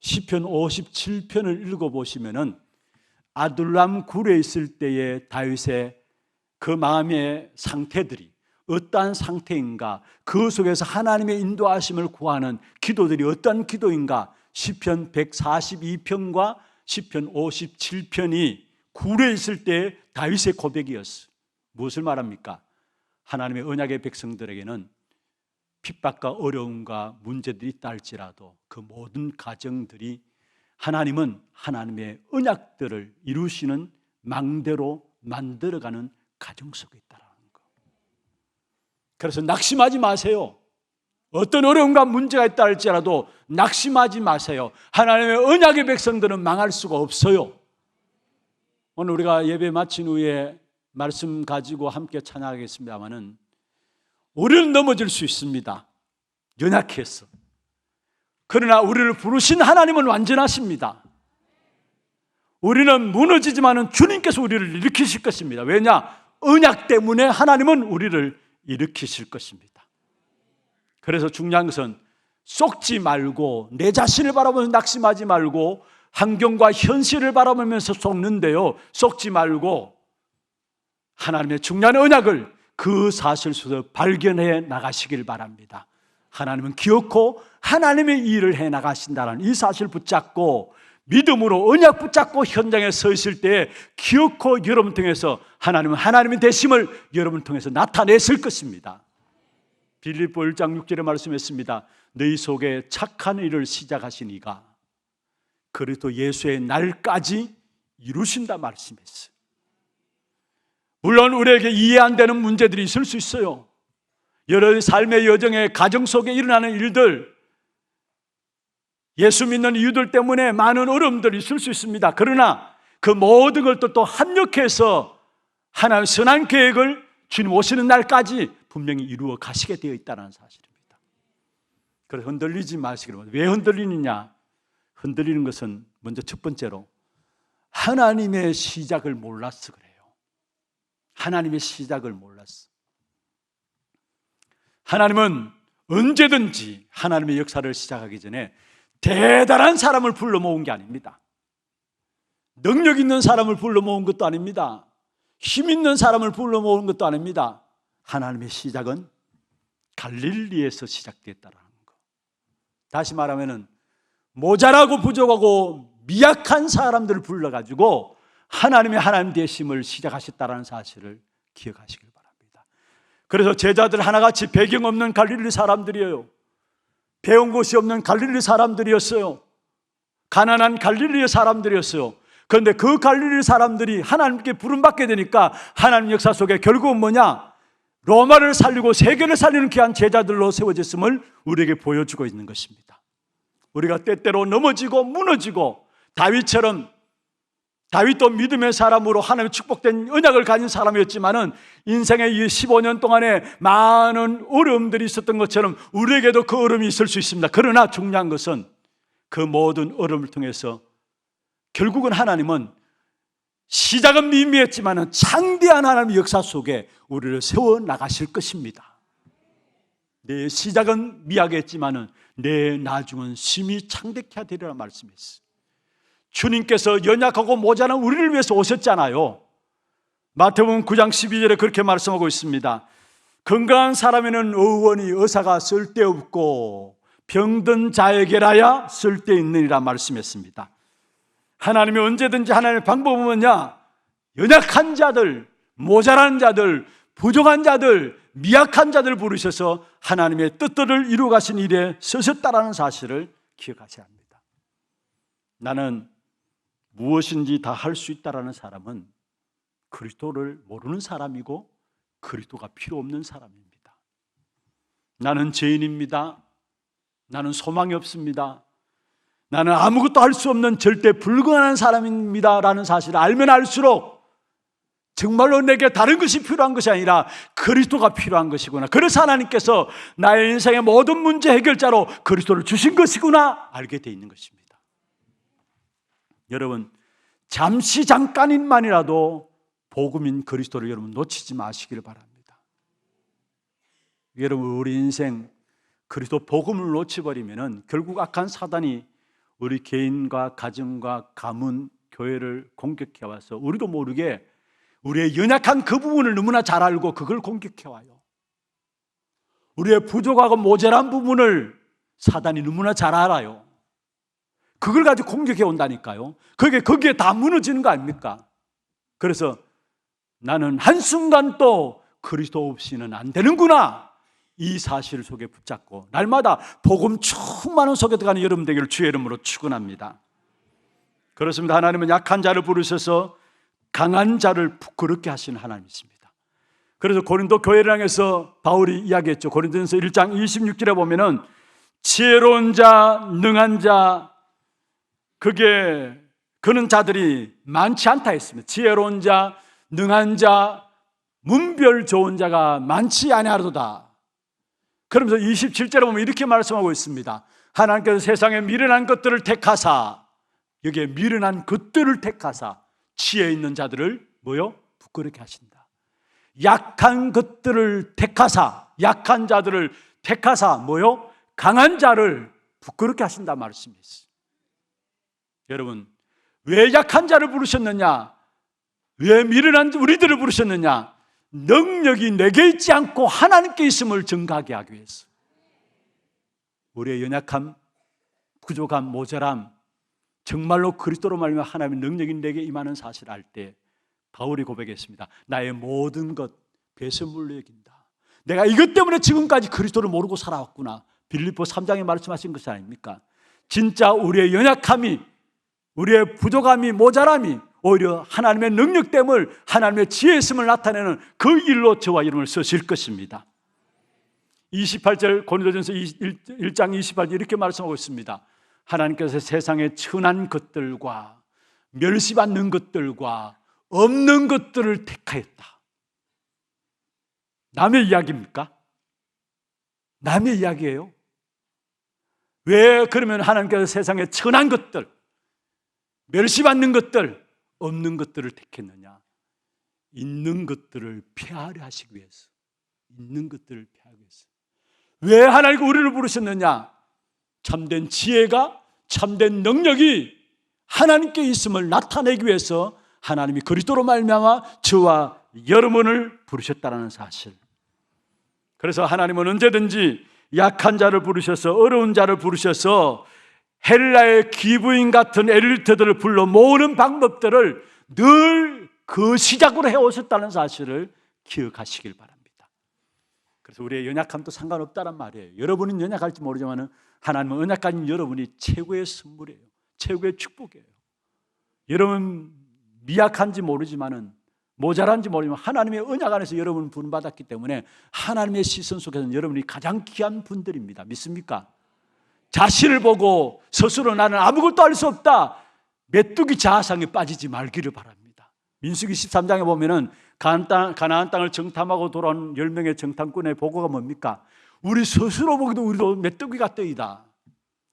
[SPEAKER 1] 시편 57편을 읽어보시면은 아둘람 굴에 있을 때의 다윗의 그 마음의 상태들이 어떠한 상태인가, 그 속에서 하나님의 인도하심을 구하는 기도들이 어떠한 기도인가, 시편 142편과 시편 57편이 굴에 있을 때 다윗의 고백이었어요. 무엇을 말합니까? 하나님의 언약의 백성들에게는 핍박과 어려움과 문제들이 있다 할지라도 그 모든 가정들이 하나님은 하나님의 언약들을 이루시는 망대로 만들어가는 가정 속에 있다는 거. 그래서 낙심하지 마세요. 어떤 어려움과 문제가 있다 할지라도 낙심하지 마세요. 하나님의 언약의 백성들은 망할 수가 없어요. 오늘 우리가 예배 마친 후에 말씀 가지고 함께 찬양하겠습니다마는 우리는 넘어질 수 있습니다. 연약해서. 그러나 우리를 부르신 하나님은 완전하십니다. 우리는 무너지지만은 주님께서 우리를 일으키실 것입니다. 왜냐? 언약 때문에 하나님은 우리를 일으키실 것입니다. 그래서 중요한 것은 속지 말고, 내 자신을 바라보면서 낙심하지 말고, 환경과 현실을 바라보면서 속는데요, 속지 말고 하나님의 중요한 언약을 그 사실 속에서 발견해 나가시길 바랍니다. 하나님은 기어코 하나님의 일을 해 나가신다는 이 사실을 붙잡고 믿음으로 언약 붙잡고 현장에 서 있을 때 기어코 여러분 통해서 하나님은 하나님의 되심을 여러분 통해서 나타내실 것입니다. 빌립보 1장 6절에 말씀했습니다. 너희 속에 착한 일을 시작하신 이가 그리스도 예수의 날까지 이루신다 말씀했어요. 물론 우리에게 이해 안 되는 문제들이 있을 수 있어요. 여러 삶의 여정에 가정 속에 일어나는 일들, 예수 믿는 이유들 때문에 많은 어려움들이 있을 수 있습니다. 그러나 그 모든 걸 또 합력해서 하나님의 선한 계획을 주님 오시는 날까지 분명히 이루어 가시게 되어 있다는 사실입니다. 그래서 흔들리지 마시기를 바랍니다. 왜 흔들리느냐? 흔들리는 것은 먼저 첫 번째로 하나님의 시작을 몰라서 그래요. 하나님의 시작을 몰랐어. 하나님은 언제든지 하나님의 역사를 시작하기 전에 대단한 사람을 불러 모은 게 아닙니다. 능력 있는 사람을 불러 모은 것도 아닙니다. 힘 있는 사람을 불러 모은 것도 아닙니다. 하나님의 시작은 갈릴리에서 시작됐다는 거. 다시 말하면은 모자라고 부족하고 미약한 사람들을 불러가지고 하나님의 하나님 되심을 시작하셨다는 사실을 기억하시길 바랍니다. 그래서 제자들 하나같이 배경 없는 갈릴리 사람들이에요. 배운 곳이 없는 갈릴리 사람들이었어요. 가난한 갈릴리의 사람들이었어요. 그런데 그 갈릴리 사람들이 하나님께 부름받게 되니까 하나님 역사 속에 결국은 뭐냐? 로마를 살리고 세계를 살리는 귀한 제자들로 세워졌음을 우리에게 보여주고 있는 것입니다. 우리가 때때로 넘어지고 무너지고 다윗처럼, 다윗도 믿음의 사람으로 하나님의 축복된 언약을 가진 사람이었지만은 인생의 이 15년 동안에 많은 어려움들이 있었던 것처럼 우리에게도 그 어려움이 있을 수 있습니다. 그러나 중요한 것은 그 모든 어려움을 통해서 결국은 하나님은 시작은 미미했지만은 창대한 하나님의 역사 속에 우리를 세워 나가실 것입니다. 내 시작은 미약했지만은 내 나중은 심히 창대케 되리라 말씀했어요. 주님께서 연약하고 모자란 우리를 위해서 오셨잖아요. 마태복음 9장 12절에 그렇게 말씀하고 있습니다. 건강한 사람에는 의원이 의사가 쓸데없고 병든 자에게라야 쓸데있느니라 말씀했습니다. 하나님이 언제든지 하나님의 방법은 뭐냐? 연약한 자들, 모자란 자들, 부족한 자들, 미약한 자들 부르셔서 하나님의 뜻들을 이루어 가신 일에 서셨다라는 사실을 기억하셔야 합니다. 나는 무엇인지 다 할 수 있다라는 사람은 그리스도를 모르는 사람이고 그리스도가 필요 없는 사람입니다. 나는 죄인입니다. 나는 소망이 없습니다. 나는 아무것도 할 수 없는 절대 불가능한 사람입니다 라는 사실을 알면 알수록 정말로 내게 다른 것이 필요한 것이 아니라 그리스도가 필요한 것이구나, 그래서 하나님께서 나의 인생의 모든 문제 해결자로 그리스도를 주신 것이구나 알게 돼 있는 것입니다. 여러분, 잠시 잠깐인만이라도 복음인 그리스도를 여러분 놓치지 마시기를 바랍니다. 여러분, 우리 인생 그리스도 복음을 놓쳐버리면 결국 악한 사단이 우리 개인과 가정과 가문, 교회를 공격해 와서 우리도 모르게 우리의 연약한 그 부분을 너무나 잘 알고 그걸 공격해 와요. 우리의 부족하고 모자란 부분을 사단이 너무나 잘 알아요. 그걸 가지고 공격해 온다니까요. 거기에 다 무너지는 거 아닙니까? 그래서 나는 한순간도 그리스도 없이는 안 되는구나, 이 사실 속에 붙잡고 날마다 복음 충만한 속에 들어가는 여러분 되기를 주의 이름으로 축원합니다. 그렇습니다. 하나님은 약한 자를 부르셔서 강한 자를 부끄럽게 하시는 하나님이십니다. 그래서 고린도 교회를 향해서 바울이 이야기했죠. 고린도전서 1장 26절에 보면은 지혜로운 자, 능한 자, 그는 자들이 많지 않다 했습니다. 지혜로운 자, 능한 자, 문별 좋은 자가 많지 아니하도다. 그러면서 27절에 보면 이렇게 말씀하고 있습니다. 하나님께서 세상에 미련한 것들을 택하사, 여기에 미련한 것들을 택하사 지혜 있는 자들을 부끄럽게 하신다. 약한 것들을 택하사, 약한 자들을 택하사 강한 자를 부끄럽게 하신다 말씀이었어요. 여러분, 왜 약한 자를 부르셨느냐? 왜 미련한 우리들을 부르셨느냐? 능력이 내게 있지 않고 하나님께 있음을 증가하게 하기 위해서. 우리의 연약함, 부족함, 모자람, 정말로 그리스도로 말미암아 하나님의 능력이 내게 임하는 사실을 알 때 바울이 고백했습니다. 나의 모든 것 배설물로 여긴다. 내가 이것 때문에 지금까지 그리스도를 모르고 살아왔구나. 빌립보 3장에 말씀하신 것이 아닙니까? 진짜 우리의 연약함이, 우리의 부족함이, 모자람이 오히려 하나님의 능력 때문에 하나님의 지혜의 있음을 나타내는 그 일로 저와 여러분을 쓰실 것입니다. 28절 고린도전서 1장 28절 이렇게 말씀하고 있습니다. 하나님께서 세상의 천한 것들과 멸시받는 것들과 없는 것들을 택하였다. 남의 이야기입니까? 남의 이야기예요. 왜 그러면 하나님께서 세상의 천한 것들, 멸시받는 것들, 없는 것들을 택했느냐? 있는 것들을 폐하려 하시기 위해서. 있는 것들을 폐하기 위해서. 왜 하나님께 우리를 부르셨느냐? 참된 지혜가, 참된 능력이 하나님께 있음을 나타내기 위해서 하나님이 그리스도로 말미암아 저와 여러분을 부르셨다는 사실. 그래서 하나님은 언제든지 약한 자를 부르셔서, 어려운 자를 부르셔서 헬라의 기부인 같은 엘리트들을 불러 모으는 방법들을 늘 그 시작으로 해오셨다는 사실을 기억하시길 바랍니다. 그래서 우리의 연약함도 상관없다란 말이에요. 여러분은 연약할지 모르지만 하나님은 언약가진 여러분이 최고의 선물이에요. 최고의 축복이에요. 여러분 미약한지 모르지만 모자란지 모르지만 하나님의 언약 안에서 여러분은 부름받았기 때문에 하나님의 시선 속에서는 여러분이 가장 귀한 분들입니다. 믿습니까? 자신을 보고 스스로 나는 아무것도 할 수 없다, 메뚜기 자아상에 빠지지 말기를 바랍니다. 민수기 13장에 보면은 가나안 땅을 정탐하고 돌아온 10명의 정탐꾼의 보고가 뭡니까? 우리 스스로 보기도 우리도 메뚜기 같더이다.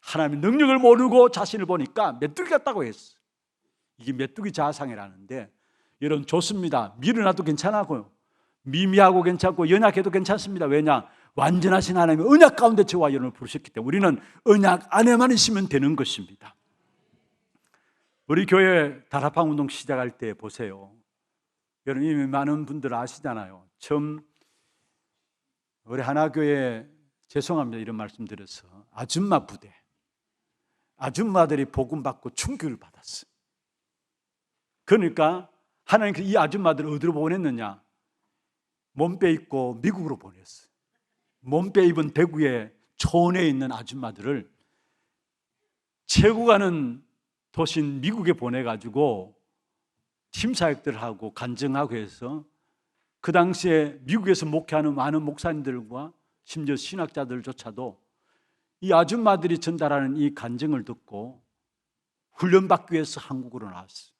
[SPEAKER 1] 하나님의 능력을 모르고 자신을 보니까 메뚜기 같다고 했어. 이게 메뚜기 자아상이라는데, 여러분 좋습니다. 미련해도 괜찮고 미미하고 괜찮고 연약해도 괜찮습니다. 왜냐? 완전하신 하나님의 언약 가운데 저와 여러분을 부르셨기 때문에 우리는 언약 안에만 있으면 되는 것입니다. 우리 교회 다락방 운동 시작할 때 보세요. 여러분 이미 많은 분들 아시잖아요. 처음 우리 하나교회, 죄송합니다 이런 말씀 드려서, 아줌마 부대, 아줌마들이 복음 받고 충격을 받았어요. 그러니까 하나님께서 이 아줌마들을 어디로 보냈느냐? 몸빼 입고 미국으로 보냈어요. 몸빼 입은 대구의 초원에 있는 아줌마들을 최고 가는 도시인 미국에 보내가지고 팀사역들을 하고 간증하고 해서 그 당시에 미국에서 목회하는 많은 목사님들과 심지어 신학자들조차도 이 아줌마들이 전달하는 이 간증을 듣고 훈련받기 위해서 한국으로 나왔어요.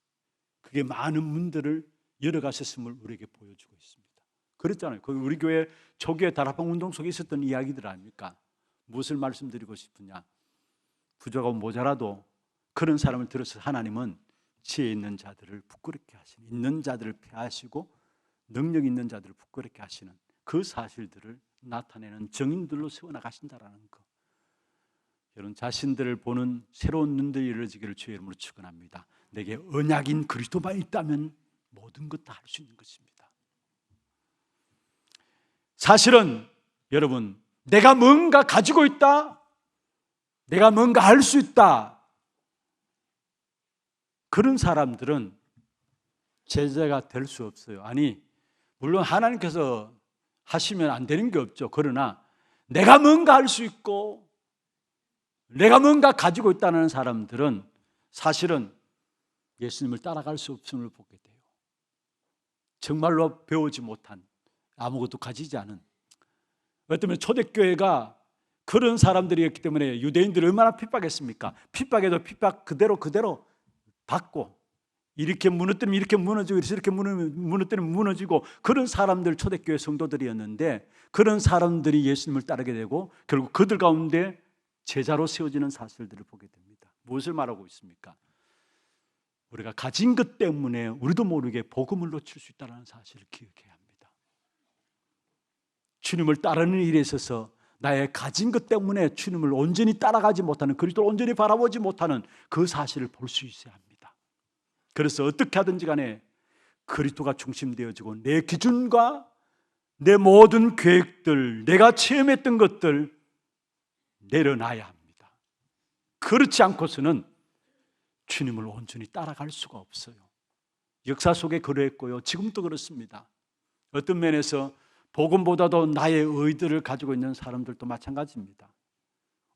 [SPEAKER 1] 그게 많은 분들을 열어가셨음을 우리에게 보여주고 있습니다. 그랬잖아요. 우리 교회 초기에 다락방 운동 속에 있었던 이야기들 아닙니까? 무엇을 말씀드리고 싶으냐? 부족하고 모자라도 그런 사람을 들어서 하나님은 지혜 있는 자들을 부끄럽게 하시는, 있는 자들을 폐하시고 능력 있는 자들을 부끄럽게 하시는 그 사실들을 나타내는 정인들로 세워나가신다라는 것. 여러분 자신들을 보는 새로운 눈들이 열려지기를 주의 이름으로 축원합니다. 내게 언약인 그리스도만 있다면 모든 것 다 할 수 있는 것입니다. 사실은 여러분, 내가 뭔가 가지고 있다, 내가 뭔가 할 수 있다, 그런 사람들은 제자가 될 수 없어요. 아니, 물론 하나님께서 하시면 안 되는 게 없죠. 그러나 내가 뭔가 할 수 있고 내가 뭔가 가지고 있다는 사람들은 사실은 예수님을 따라갈 수 없음을 보게 돼요. 정말로 배우지 못한, 아무것도 가지지 않은, 왜냐하면 초대교회가 그런 사람들이었기 때문에 유대인들이 얼마나 핍박했습니까? 핍박해도 핍박 그대로 받고, 이렇게 무너뜨리면 이렇게 무너지고 이렇게 무너뜨리면 무너지고, 그런 사람들 초대교회 성도들이었는데 그런 사람들이 예수님을 따르게 되고 결국 그들 가운데 제자로 세워지는 사실들을 보게 됩니다. 무엇을 말하고 있습니까? 우리가 가진 것 때문에 우리도 모르게 복음을 놓칠 수 있다는 사실을 기억해야 합니다. 주님을 따르는 일에 있어서 나의 가진 것 때문에 주님을 온전히 따라가지 못하는, 그리스도를 온전히 바라보지 못하는 그 사실을 볼 수 있어야 합니다. 그래서 어떻게 하든지 간에 그리스도가 중심되어지고 내 기준과 내 모든 계획들, 내가 체험했던 것들 내려놔야 합니다. 그렇지 않고서는 주님을 온전히 따라갈 수가 없어요. 역사 속에 그랬고요. 지금도 그렇습니다. 어떤 면에서 복음보다도 나의 의들을 가지고 있는 사람들도 마찬가지입니다.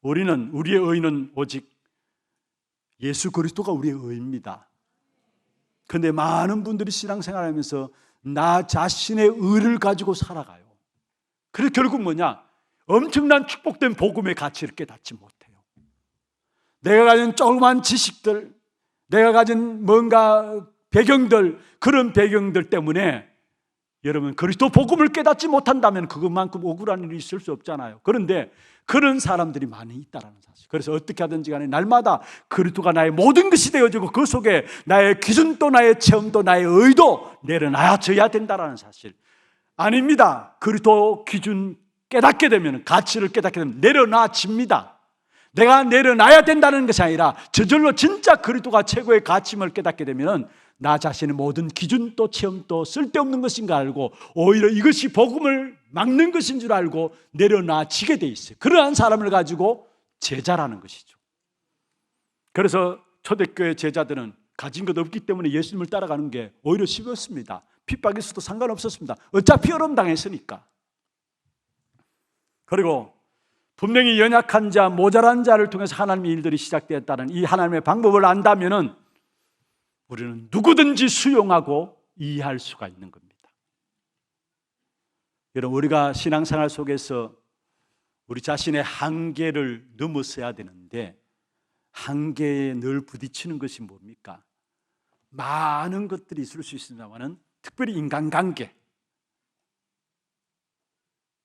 [SPEAKER 1] 우리의 의는 오직 예수 그리스도가 우리의 의입니다. 그런데 많은 분들이 신앙생활하면서 나 자신의 의를 가지고 살아가요. 그래서 결국 뭐냐? 엄청난 축복된 복음의 가치를 깨닫지 못해요. 내가 가진 조그만 지식들, 내가 가진 뭔가 배경들, 그런 배경들 때문에 여러분 그리스도 복음을 깨닫지 못한다면 그것만큼 억울한 일이 있을 수 없잖아요. 그런데 그런 사람들이 많이 있다는 사실. 그래서 어떻게 하든지 간에 날마다 그리스도가 나의 모든 것이 되어지고 그 속에 나의 기준도 나의 체험도 나의 의도 내려놔야 된다는 사실. 아닙니다. 그리스도 기준 깨닫게 되면, 가치를 깨닫게 되면 내려놔집니다. 내가 내려놔야 된다는 것이 아니라 저절로 진짜 그리스도가 최고의 가치임을 깨닫게 되면 나 자신의 모든 기준도 체험도 쓸데없는 것인 걸 알고 오히려 이것이 복음을 막는 것인 줄 알고 내려놔지게 돼 있어요. 그러한 사람을 가지고 제자라는 것이죠. 그래서 초대교회 제자들은 가진 것 없기 때문에 예수님을 따라가는 게 오히려 쉽었습니다. 핍박이 있어도 상관없었습니다. 어차피 어려움 당했으니까. 그리고 분명히 연약한 자, 모자란 자를 통해서 하나님의 일들이 시작되었다는 이 하나님의 방법을 안다면은 우리는 누구든지 수용하고 이해할 수가 있는 겁니다. 여러분, 우리가 신앙생활 속에서 우리 자신의 한계를 넘어서야 되는데 한계에 늘 부딪히는 것이 뭡니까? 많은 것들이 있을 수 있습니다만은 특별히 인간관계,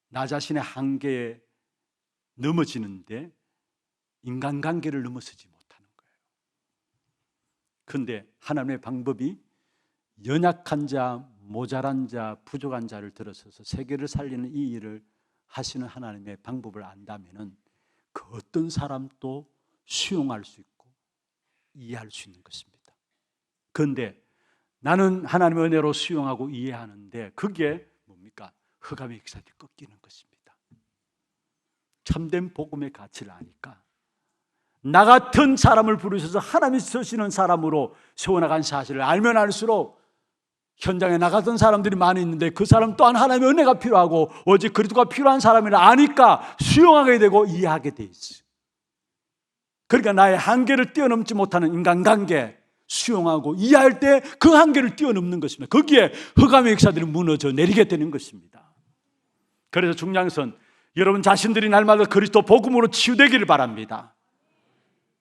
[SPEAKER 1] 나 자신의 한계에 넘어지는데 인간관계를 넘어서지 못하는 거예요. 그런데 하나님의 방법이 연약한 자, 모자란 자, 부족한 자를 들어서서 세계를 살리는 이 일을 하시는 하나님의 방법을 안다면은 그 어떤 사람도 수용할 수 있고 이해할 수 있는 것입니다. 그런데 나는 하나님의 은혜로 수용하고 이해하는데 그게 뭡니까? 흑암의 역사들이 꺾이는 것입니다. 참된 복음의 가치를 아니까 나 같은 사람을 부르셔서 하나님이 쓰시는 사람으로 세워나간 사실을 알면 알수록 현장에 나 같은 사람들이 많이 있는데 그 사람 또한 하나님의 은혜가 필요하고 오직 그리스도가 필요한 사람이라 아니까 수용하게 되고 이해하게 돼 있어요. 그러니까 나의 한계를 뛰어넘지 못하는 인간관계 수용하고 이해할 때 그 한계를 뛰어넘는 것입니다. 거기에 흑암의 역사들이 무너져 내리게 되는 것입니다. 그래서 중요한 것은 여러분 자신들이 날마다 그리스도 복음으로 치유되기를 바랍니다.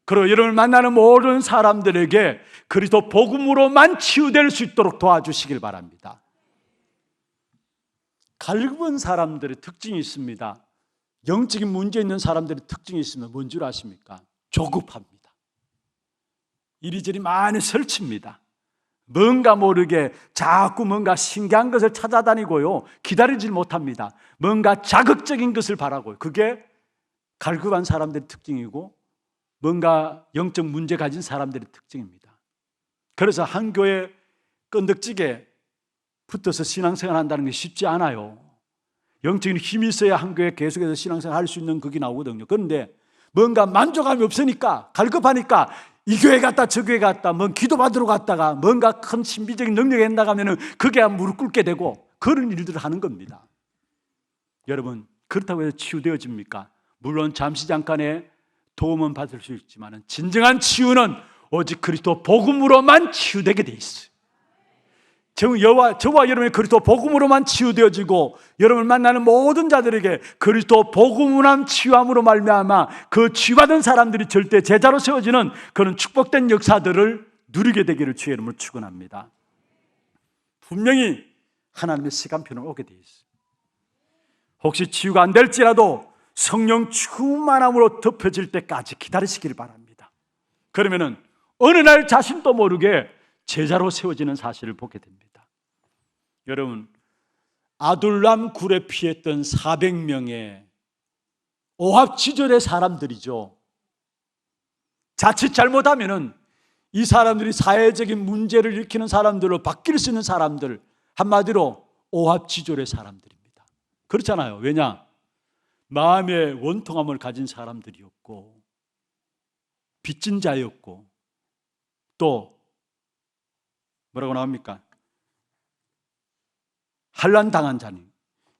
[SPEAKER 1] 그리고 여러분을 만나는 모든 사람들에게 그리스도 복음으로만 치유될 수 있도록 도와주시길 바랍니다. 갈급한 사람들의 특징이 있습니다. 영적인 문제 있는 사람들의 특징이 있으면 뭔 줄 아십니까? 조급합니다. 이리저리 많이 설칩니다. 뭔가 모르게 자꾸 뭔가 신기한 것을 찾아다니고요, 기다리질 못합니다. 뭔가 자극적인 것을 바라고요. 그게 갈급한 사람들의 특징이고 뭔가 영적 문제 가진 사람들의 특징입니다. 그래서 한 교회 끈덕지게 붙어서 신앙생활 한다는 게 쉽지 않아요. 영적인 힘이 있어야 한 교회 계속해서 신앙생활 할 수 있는 그게 나오거든요. 그런데 뭔가 만족감이 없으니까, 갈급하니까 이 교회 갔다 저 교회 갔다 뭐 기도 받으러 갔다가 뭔가 큰 신비적인 능력이 나가면은 그게 무릎 꿇게 되고 그런 일들을 하는 겁니다. 여러분, 그렇다고 해서 치유되어집니까? 물론 잠시 잠깐의 도움은 받을 수 있지만 진정한 치유는 오직 그리스도 복음으로만 치유되게 돼 있어요. 저와 여러분의 그리스도 복음으로만 치유되어지고 여러분을 만나는 모든 자들에게 그리스도 복음으로만 치유함으로 말미암아 그 치유받은 사람들이 절대 제자로 세워지는 그런 축복된 역사들을 누리게 되기를 주의 이름으로 축원합니다. 분명히 하나님의 시간표는 오게 돼 있어요. 혹시 치유가 안 될지라도 성령 충만함으로 덮여질 때까지 기다리시기를 바랍니다. 그러면은 어느 날 자신도 모르게 제자로 세워지는 사실을 보게 됩니다. 여러분, 아둘람 굴에 피했던 400명의 오합지졸의 사람들이죠. 자칫 잘못하면은 이 사람들이 사회적인 문제를 일으키는 사람들로 바뀔 수 있는 사람들, 한마디로 오합지졸의 사람들입니다. 그렇잖아요. 왜냐? 마음의 원통함을 가진 사람들이었고 빚진 자였고 또 뭐라고 나옵니까? 환난당한 자니.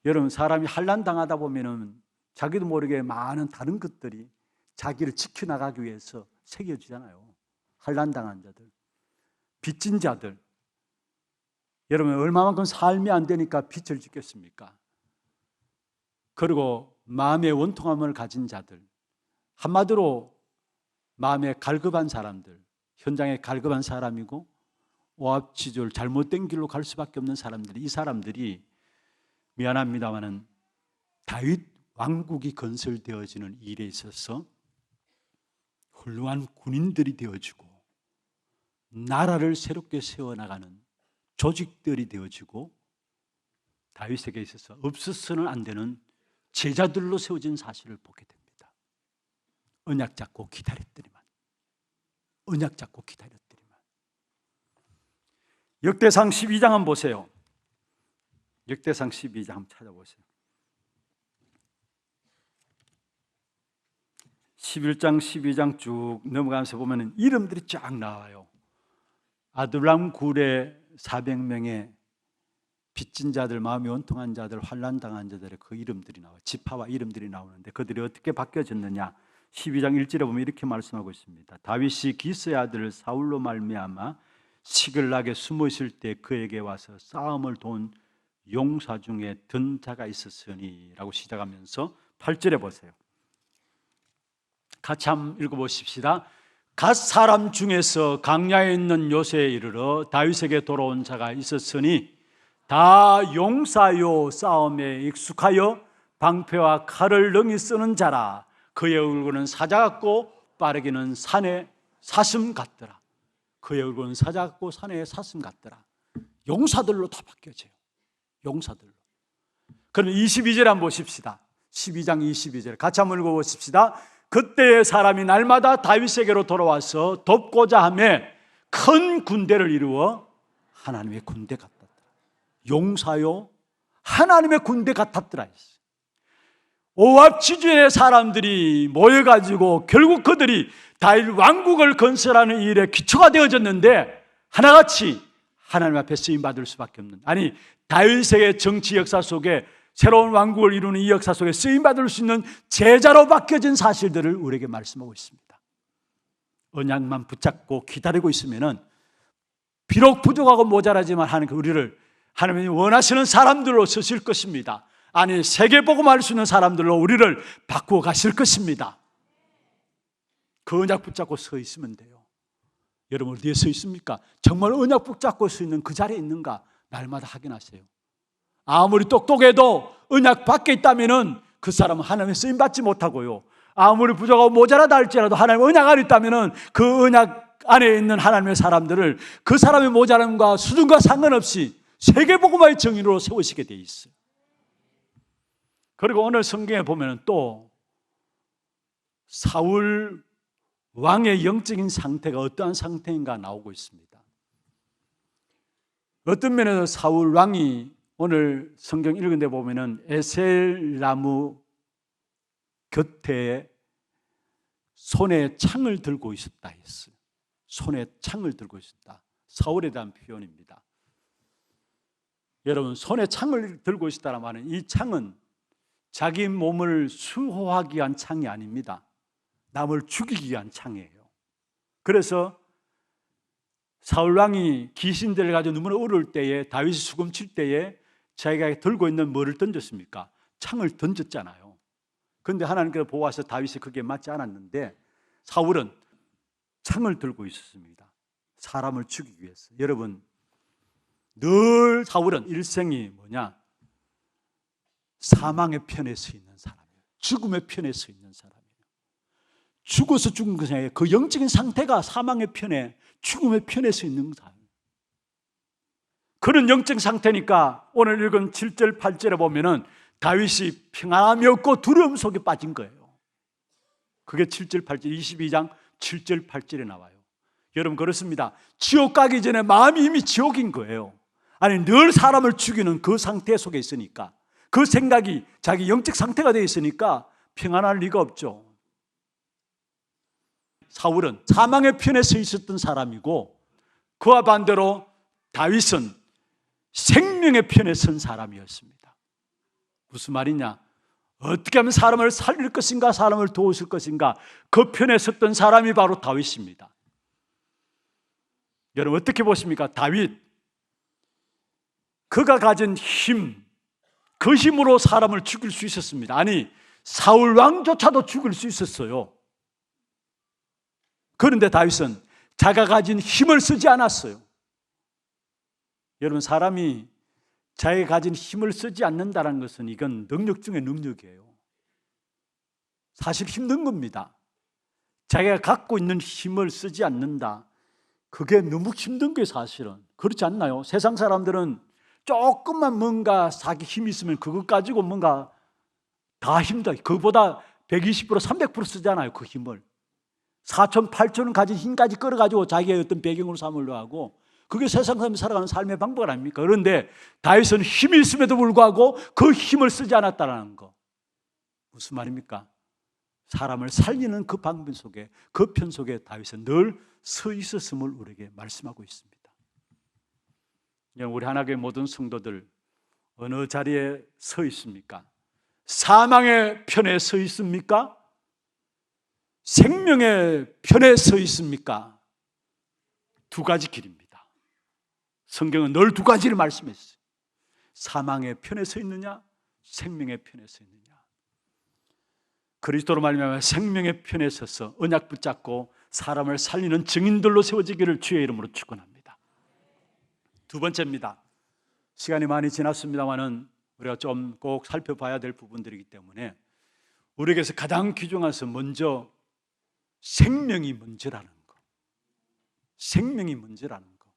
[SPEAKER 1] 여러분, 사람이 환난당하다 보면은 자기도 모르게 많은 다른 것들이 자기를 지켜나가기 위해서 새겨지잖아요. 환난당한 자들, 빚진 자들. 여러분, 얼마만큼 삶이 안 되니까 빚을 짓겠습니까? 그리고 마음의 원통함을 가진 자들, 한마디로 마음에 갈급한 사람들, 현장에 갈급한 사람이고 오합지졸 잘못된 길로 갈 수밖에 없는 사람들이, 이 사람들이 미안합니다마는 다윗 왕국이 건설되어지는 일에 있어서 훌륭한 군인들이 되어지고 나라를 새롭게 세워나가는 조직들이 되어지고 다윗에게 있어서 없어서는 안 되는 제자들로 세워진 사실을 보게 됩니다. 언약 잡고 기다렸더니만, 언약 잡고 기다렸더니만. 역대상 12장 한번 보세요. 역대상 12장 한번 찾아보세요. 11장 12장 쭉 넘어가면서 보면 이름들이 쫙 나와요. 아둘람 굴의 400명의 빚진 자들, 마음이 원통한 자들, 환난 당한 자들의 그 이름들이 나와, 지파와 이름들이 나오는데 그들이 어떻게 바뀌어졌느냐? 12장 1절에 보면 이렇게 말씀하고 있습니다. 다윗이 기스의 아들 사울로 말미암아 시글락에 숨어 있을 때 그에게 와서 싸움을 돈 용사 중에 든 자가 있었으니라고 시작하면서 8절에 보세요. 같이 한번 읽어보십시다. 갓 사람 중에서 강야에 있는 요새에 이르러 다윗에게 돌아온 자가 있었으니 다 용사요 싸움에 익숙하여 방패와 칼을 능히 쓰는 자라. 그의 얼굴은 사자 같고 빠르기는 산의 사슴 같더라. 그의 얼굴은 사자 같고 산의 사슴 같더라. 용사들로 다 바뀌어져요. 용사들로. 그럼 22절 한번 보십시다. 12장 22절 같이 한번 읽어보십시다. 그때의 사람이 날마다 다윗에게로 돌아와서 돕고자 하며 큰 군대를 이루어 하나님의 군대 같았더라. 용사요 하나님의 군대 같았더라. 오합지중의 사람들이 모여가지고 결국 그들이 다윗 왕국을 건설하는 일에 기초가 되어졌는데 하나같이 하나님 앞에 쓰임받을 수밖에 없는, 아니 다윗의 정치 역사 속에 새로운 왕국을 이루는 이 역사 속에 쓰임받을 수 있는 제자로 바뀌어진 사실들을 우리에게 말씀하고 있습니다. 언약만 붙잡고 기다리고 있으면은 비록 부족하고 모자라지만 하나님 우리를 하나님이 원하시는 사람들로 쓰실 것입니다. 아니 세계복음할 수 있는 사람들로 우리를 바꾸어 가실 것입니다. 그 언약 붙잡고 서 있으면 돼요. 여러분 어디에 서 있습니까? 정말 언약 붙잡고 서 있는 그 자리에 있는가 날마다 확인하세요. 아무리 똑똑해도 언약 밖에 있다면은 그 사람은 하나님의 쓰임 받지 못하고요. 아무리 부족하고 모자라다 할지라도 하나님 언약 안에 있다면은 그 언약 안에 있는 하나님의 사람들을 그 사람의 모자람과 수준과 상관없이 세계복음화의 정의로 세우시게 돼 있어요. 그리고 오늘 성경에 보면은 또 사울 왕의 영적인 상태가 어떠한 상태인가 나오고 있습니다. 어떤 면에서 사울 왕이 오늘 성경 읽은 데 보면은 에셀 나무 곁에 손에 창을 들고 있었다 했어요. 손에 창을 들고 있었다. 사울에 대한 표현입니다. 여러분 손에 창을 들고 있었다는 말은 이 창은 자기 몸을 수호하기 위한 창이 아닙니다. 남을 죽이기 위한 창이에요. 그래서 사울 왕이 귀신들을 가지고 너무나 어려울 때에 다윗이 수금칠 때에 자기가 들고 있는 뭐를 던졌습니까? 창을 던졌잖아요. 그런데 하나님께서 보아서 다윗이 그게 맞지 않았는데 사울은 창을 들고 있었습니다. 사람을 죽이기 위해서. 여러분 늘 사울은 일생이 뭐냐? 사망의 편에 서 있는 사람이에요. 죽음의 편에 서 있는 사람이에요. 죽어서 죽은 것이 아니라 그 영적인 상태가 사망의 편에, 죽음의 편에 서 있는 사람이에요. 그런 영적 상태니까 오늘 읽은 7절 8절에 보면은 다윗이 평안함이 없고 두려움 속에 빠진 거예요. 그게 7절 8절 22장 7절 8절에 나와요. 여러분 그렇습니다. 지옥 가기 전에 마음이 이미 지옥인 거예요. 아니 늘 사람을 죽이는 그 상태 속에 있으니까, 그 생각이 자기 영적 상태가 되어 있으니까 평안할 리가 없죠. 사울은 사망의 편에 서 있었던 사람이고 그와 반대로 다윗은 생명의 편에 선 사람이었습니다. 무슨 말이냐? 어떻게 하면 사람을 살릴 것인가, 사람을 도우실 것인가, 그 편에 섰던 사람이 바로 다윗입니다. 여러분 어떻게 보십니까? 다윗, 그가 가진 힘, 그 힘으로 사람을 죽일 수 있었습니다. 아니 사울 왕조차도 죽일 수 있었어요. 그런데 다윗은 자기가 가진 힘을 쓰지 않았어요. 여러분 사람이 자기가 가진 힘을 쓰지 않는다는 것은 이건 능력 중에 능력이에요. 사실 힘든 겁니다. 자기가 갖고 있는 힘을 쓰지 않는다. 그게 너무 힘든 게 사실은. 그렇지 않나요? 세상 사람들은 조금만 뭔가 자기 힘이 있으면 그것 가지고 뭔가 다 힘들어. 그보다 120% 300% 쓰잖아요. 그 힘을 4천 8천은 가진 힘까지 끌어가지고 자기의 어떤 배경으로 삼으려 하고, 그게 세상 사람이 살아가는 삶의 방법 아닙니까? 그런데 다윗은 힘이 있음에도 불구하고 그 힘을 쓰지 않았다는 거. 무슨 말입니까? 사람을 살리는 그 방법 속에, 그 편 속에 다윗은 늘 서 있었음을 우리에게 말씀하고 있습니다. 우리 하나교회 모든 성도들, 어느 자리에 서 있습니까? 사망의 편에 서 있습니까? 생명의 편에 서 있습니까? 두 가지 길입니다. 성경은 늘 두 가지를 말씀했어요. 사망의 편에 서 있느냐, 생명의 편에 서 있느냐. 그리스도로 말미암아 생명의 편에 서서 언약 붙잡고 사람을 살리는 증인들로 세워지기를 주의 이름으로 축원합니다. 두 번째입니다. 시간이 많이 지났습니다만은 우리가 좀 꼭 살펴봐야 될 부분들이기 때문에 우리에게서 가장 귀중한 것은 먼저 생명이 먼저라는 거. 생명이 먼저라는 거.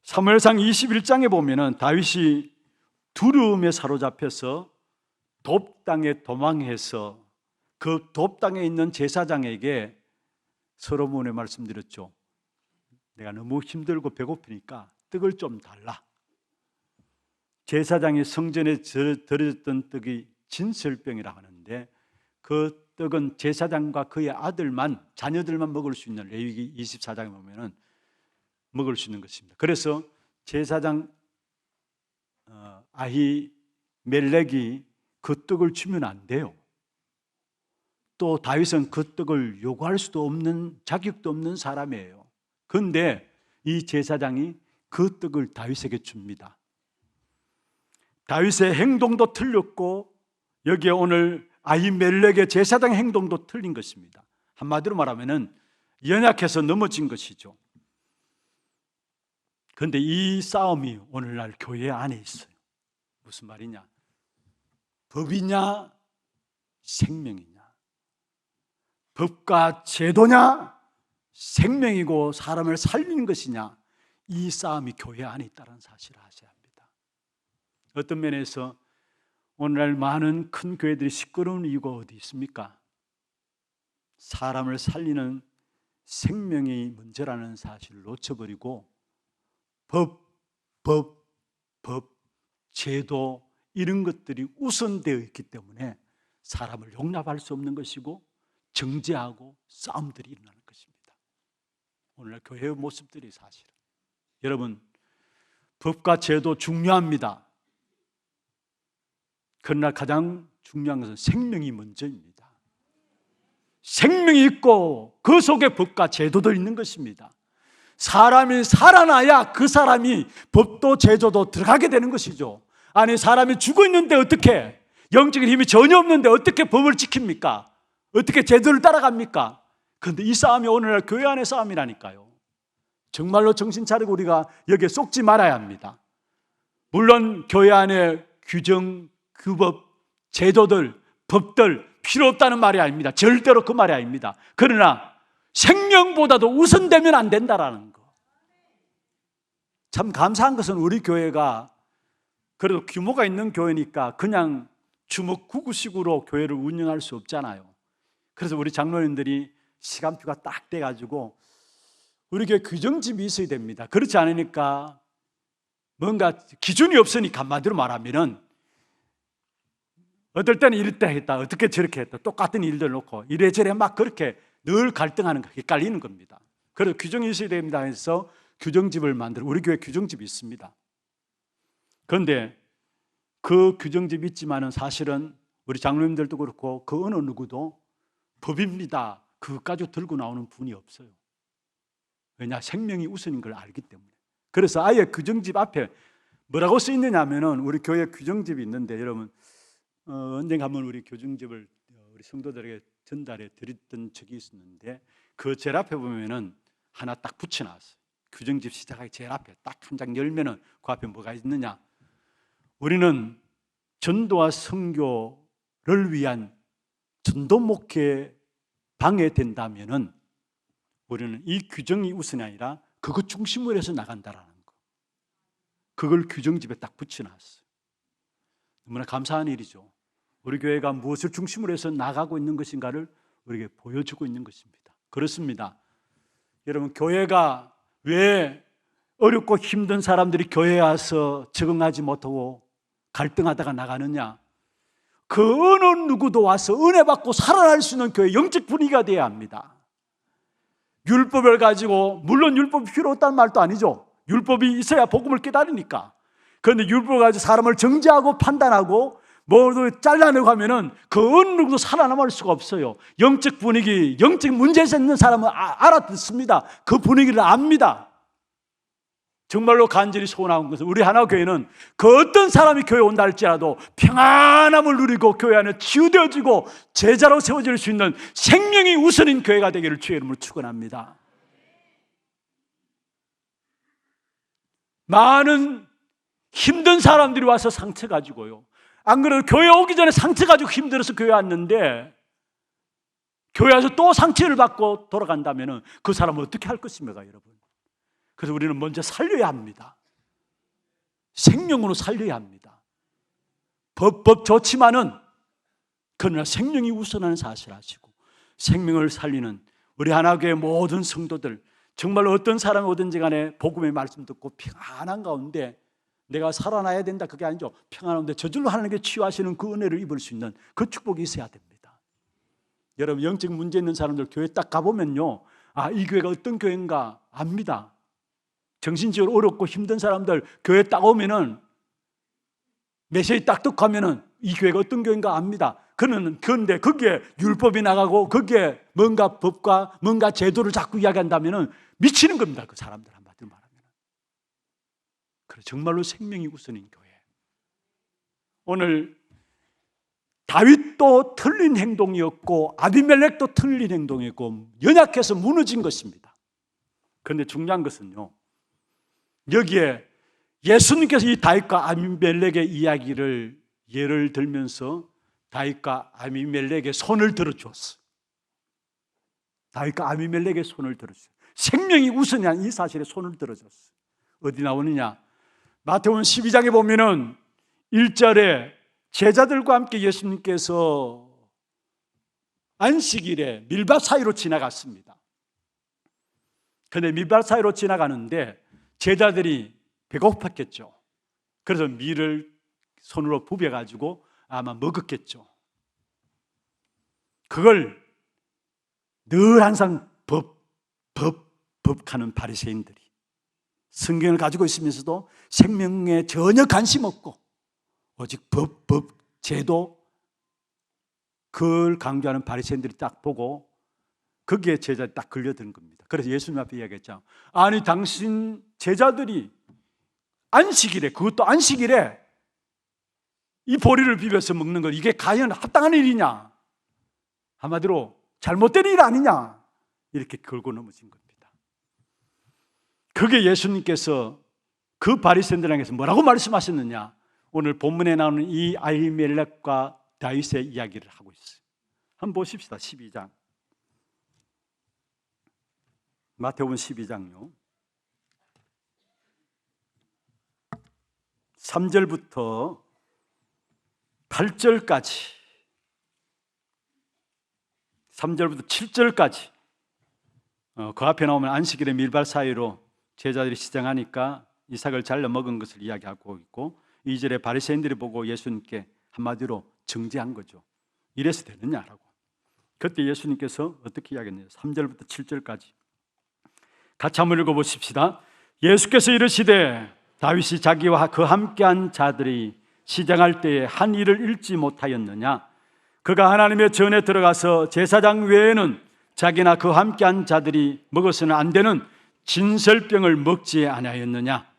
[SPEAKER 1] 사무엘상 21장에 보면은 다윗이 두려움에 사로잡혀서 돕당에 도망해서 그 돕당에 있는 제사장에게 솔로몬에 말씀드렸죠. 내가 너무 힘들고 배고프니까 떡을 좀 달라. 제사장이 성전에 들여졌던 떡이 진설병이라 하는데 그 떡은 제사장과 그의 아들만, 자녀들만 먹을 수 있는, 레위기 24장에 보면은 먹을 수 있는 것입니다. 그래서 제사장 아히멜렉이 그 떡을 주면 안 돼요. 또 다윗은 그 떡을 요구할 수도 없는, 자격도 없는 사람이에요. 그런데 이 제사장이 그 떡을 다윗에게 줍니다. 다윗의 행동도 틀렸고 여기에 오늘 아히멜렉의 제사장 행동도 틀린 것입니다. 한마디로 말하면 연약해서 넘어진 것이죠. 그런데 이 싸움이 오늘날 교회 안에 있어요. 무슨 말이냐? 법이냐 생명이냐? 법과 제도냐 생명이고 사람을 살리는 것이냐? 이 싸움이 교회 안에 있다는 사실을 아셔야 합니다. 어떤 면에서 오늘날 많은 큰 교회들이 시끄러운 이유가 어디 있습니까? 사람을 살리는 생명이 문제라는 사실을 놓쳐버리고 법, 제도 이런 것들이 우선되어 있기 때문에 사람을 용납할 수 없는 것이고 정죄하고 싸움들이 일어나는 것입니다. 오늘날 교회의 모습들이 사실은. 여러분, 법과 제도 중요합니다. 그러나 가장 중요한 것은 생명이 먼저입니다. 생명이 있고 그 속에 법과 제도도 있는 것입니다. 사람이 살아나야 그 사람이 법도 제도도 들어가게 되는 것이죠. 아니, 사람이 죽어 있는데 어떻게, 영적인 힘이 전혀 없는데 어떻게 법을 지킵니까? 어떻게 제도를 따라갑니까? 그런데 이 싸움이 오늘날 교회 안의 싸움이라니까요. 정말로 정신 차리고 우리가 여기에 쏙지 말아야 합니다. 물론 교회 안에 규정, 규법, 제도들, 법들 필요 없다는 말이 아닙니다. 절대로 그 말이 아닙니다. 그러나 생명보다도 우선되면 안 된다라는 거. 참 감사한 것은 우리 교회가 그래도 규모가 있는 교회니까 그냥 주먹구구식으로 교회를 운영할 수 없잖아요. 그래서 우리 장로님들이 시간표가 딱 돼가지고 우리 교회 규정집이 있어야 됩니다. 그렇지 않으니까 뭔가 기준이 없으니까 한마디로 말하면은 어떨 때는 이랬다 했다, 어떻게 저렇게 했다, 똑같은 일들 놓고 이래저래 막 그렇게 늘 갈등하는 거, 헷갈리는 겁니다. 그래서 규정이 있어야 됩니다 해서 규정집을 만들어, 우리 교회 규정집이 있습니다. 그런데 그 규정집이 있지만은 사실은 우리 장로님들도 그렇고 그 어느 누구도 법입니다, 그것까지 들고 나오는 분이 없어요. 왜냐? 생명이 우선인 걸 알기 때문에. 그래서 아예 규정집 앞에 뭐라고 써 있느냐 하면은 우리 교회 규정집이 있는데 여러분 언젠가 한번 우리 규정집을 우리 성도들에게 전달해 드렸던 적이 있었는데 그 제일 앞에 보면은 하나 딱 붙여놨어요. 규정집 시작하기 제일 앞에 딱 한 장 열면은 그 앞에 뭐가 있느냐? 우리는 전도와 선교를 위한 전도 목회 방해된다면은 우리는 이 규정이 우선이 아니라 그것 중심으로 해서 나간다라는 거. 그걸 규정집에 딱 붙여놨어요. 너무나 감사한 일이죠. 우리 교회가 무엇을 중심으로 해서 나가고 있는 것인가를 우리에게 보여주고 있는 것입니다. 그렇습니다. 여러분, 교회가 왜 어렵고 힘든 사람들이 교회에 와서 적응하지 못하고 갈등하다가 나가느냐? 그 어느 누구도 와서 은혜 받고 살아날 수 있는 교회, 영적 분위기가 되어야 합니다. 율법을 가지고, 물론 율법이 필요 없다는 말도 아니죠. 율법이 있어야 복음을 깨달으니까. 그런데 율법 가지고 사람을 정죄하고 판단하고 모두 잘라내고 하면은 그 어느 누구도 살아남을 수가 없어요. 영적 분위기, 영적 문제 있는 사람은 알아듣습니다. 그 분위기를 압니다. 정말로 간절히 소원하는 것은 우리 하나교회는 그 어떤 사람이 교회 온다 할지라도 평안함을 누리고 교회 안에 치유되어지고 제자로 세워질 수 있는 생명이 우선인 교회가 되기를 주의 이름으로 축원합니다. 많은 힘든 사람들이 와서 상처 가지고요, 안 그래도 교회 오기 전에 상처 가지고 힘들어서 교회 왔는데 교회 와서 또 상처를 받고 돌아간다면 그 사람은 어떻게 할 것입니까, 여러분? 그래서 우리는 먼저 살려야 합니다. 생명으로 살려야 합니다. 법 좋지만은 그러나 생명이 우선하는 사실을 아시고 생명을 살리는 우리 하나교회 모든 성도들, 정말로 어떤 사람이 오든지 간에 복음의 말씀 듣고 평안한 가운데 내가 살아나야 된다, 그게 아니죠. 평안한데 저절로 하나님께 치유하시는 그 은혜를 입을 수 있는 그 축복이 있어야 됩니다. 여러분, 영적 문제 있는 사람들 교회 딱 가보면요, 이 교회가 어떤 교회인가 압니다. 정신적으로 어렵고 힘든 사람들 교회 딱 오면은, 메시지 딱 듣고 하면은 이 교회가 어떤 교회인가 압니다. 그런데 거기에 율법이 나가고 거기에 뭔가 법과 뭔가 제도를 자꾸 이야기한다면은 미치는 겁니다. 그 사람들 한마디로 말하면. 그래, 정말로 생명이 우선인 교회. 오늘 다윗도 틀린 행동이었고 아비멜렉도 틀린 행동이었고 연약해서 무너진 것입니다. 그런데 중요한 것은요, 여기에 예수님께서 이 다윗과 아비멜렉의 이야기를 예를 들면서 다윗과 아비멜렉의 손을 들어주었어요. 다윗과 아비멜렉의 손을 들어주었어요. 생명이 우선이라는 이 사실에 손을 들어줬어요. 어디 나오느냐? 마태복음 12장에 보면은 1절에 제자들과 함께 예수님께서 안식일에 밀밭 사이로 지나갔습니다. 그런데 밀밭 사이로 지나가는데 제자들이 배고팠겠죠. 그래서 밀을 손으로 부벼가지고 아마 먹었겠죠. 그걸 늘 항상 법 하는 바리새인들이 성경을 가지고 있으면서도 생명에 전혀 관심 없고 오직 법, 제도, 그걸 강조하는 바리새인들이 딱 보고 거기에 제자들이 딱 걸려드는 겁니다. 그래서 예수님 앞에 이야기했죠. 아니, 당신 제자들이 안식일에, 그것도 안식일에 이 보리를 비벼서 먹는 것, 이게 과연 합당한 일이냐? 한마디로 잘못된 일 아니냐? 이렇게 걸고 넘어진 겁니다. 그게 예수님께서 그 바리새인들에게서 뭐라고 말씀하셨느냐? 오늘 본문에 나오는 이 아비멜렉과 다윗의 이야기를 하고 있어요. 한번 보십시다. 12장. 마태복음 12장요. 3절부터 8절까지, 3절부터 7절까지, 그 앞에 나오면 안식일의 밀밭 사이로 제자들이 시장하니까 이삭을 잘라 먹은 것을 이야기하고 있고, 2절에 바리새인들이 보고 예수님께 한마디로 정죄한 거죠. 이래서 되느냐라고. 그때 예수님께서 어떻게 이야기했냐면 3절부터 7절까지 같이 한번 읽어보십시다. 예수께서 이르시되 다윗이 자기와 그 함께한 자들이 시장할 때에 한 일을 잃지 못하였느냐? 그가 하나님의 전에 들어가서 제사장 외에는 자기나 그 함께한 자들이 먹어서는 안 되는 진설병을 먹지 아니하였느냐?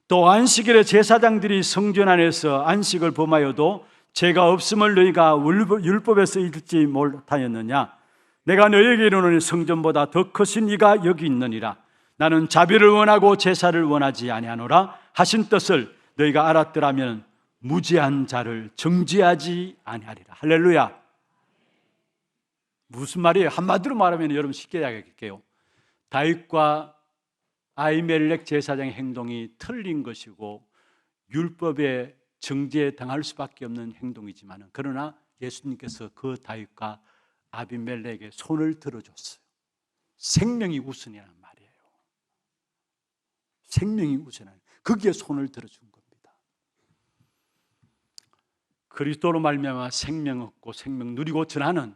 [SPEAKER 1] 또 안식일에 제사장들이 성전 안에서 안식을 범하여도 죄가 없음을 너희가 율법에서 읽지 못하였느냐? 내가 너희에게 이르노니 성전보다 더 크신 이가 여기 있느니라. 나는 자비를 원하고 제사를 원하지 아니하노라 하신 뜻을 너희가 알았더라면 무죄한 자를 정죄하지 아니하리라. 할렐루야. 무슨 말이에요? 한마디로 말하면 여러분 쉽게 이야기할게요. 다윗과 아히멜렉 제사장의 행동이 틀린 것이고 율법에 정죄에 당할 수밖에 없는 행동이지만, 그러나 예수님께서 그 다윗과 아비멜렉의 손을 들어줬어요. 생명이 우선이라는 말이에요. 생명이 우선이라는, 거기에 손을 들어준 겁니다. 그리스도로 말미암아 생명 얻고 생명 누리고 전하는,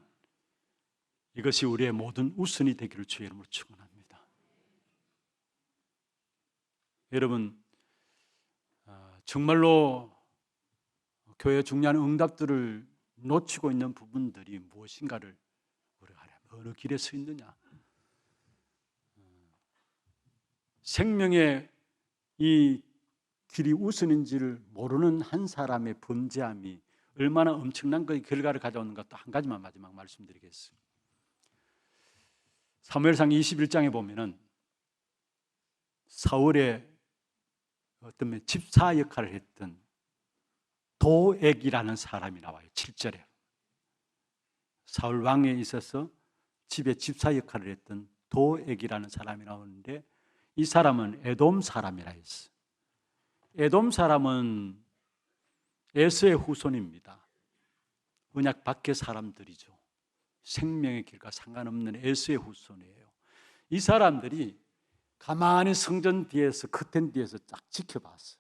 [SPEAKER 1] 이것이 우리의 모든 우선이 되기를 주의 이름으로 축원합니다. 여러분, 정말로 교회 중요한 응답들을 놓치고 있는 부분들이 무엇인가를 우리가 알아야 합니다. 어느 길에 서 있느냐. 생명의 이 길이 우선인지를 모르는 한 사람의 범죄함이 얼마나 엄청난 그 결과를 가져오는가 또 한 가지만 마지막 말씀드리겠습니다. 사무엘상 21장에 보면은 사울의 어떤 집사 역할을 했던 도액이라는 사람이 나와요. 7절에 사울 왕에 있어서 집에 집사 역할을 했던 도액이라는 사람이 나오는데 이 사람은 에돔 사람이라 했어요. 에돔 사람은 에서의 후손입니다. 언약 밖의 사람들이죠. 생명의 길과 상관없는 에서의 후손이에요. 이 사람들이 가만히 성전 뒤에서 커튼 뒤에서 쫙 지켜봤어요.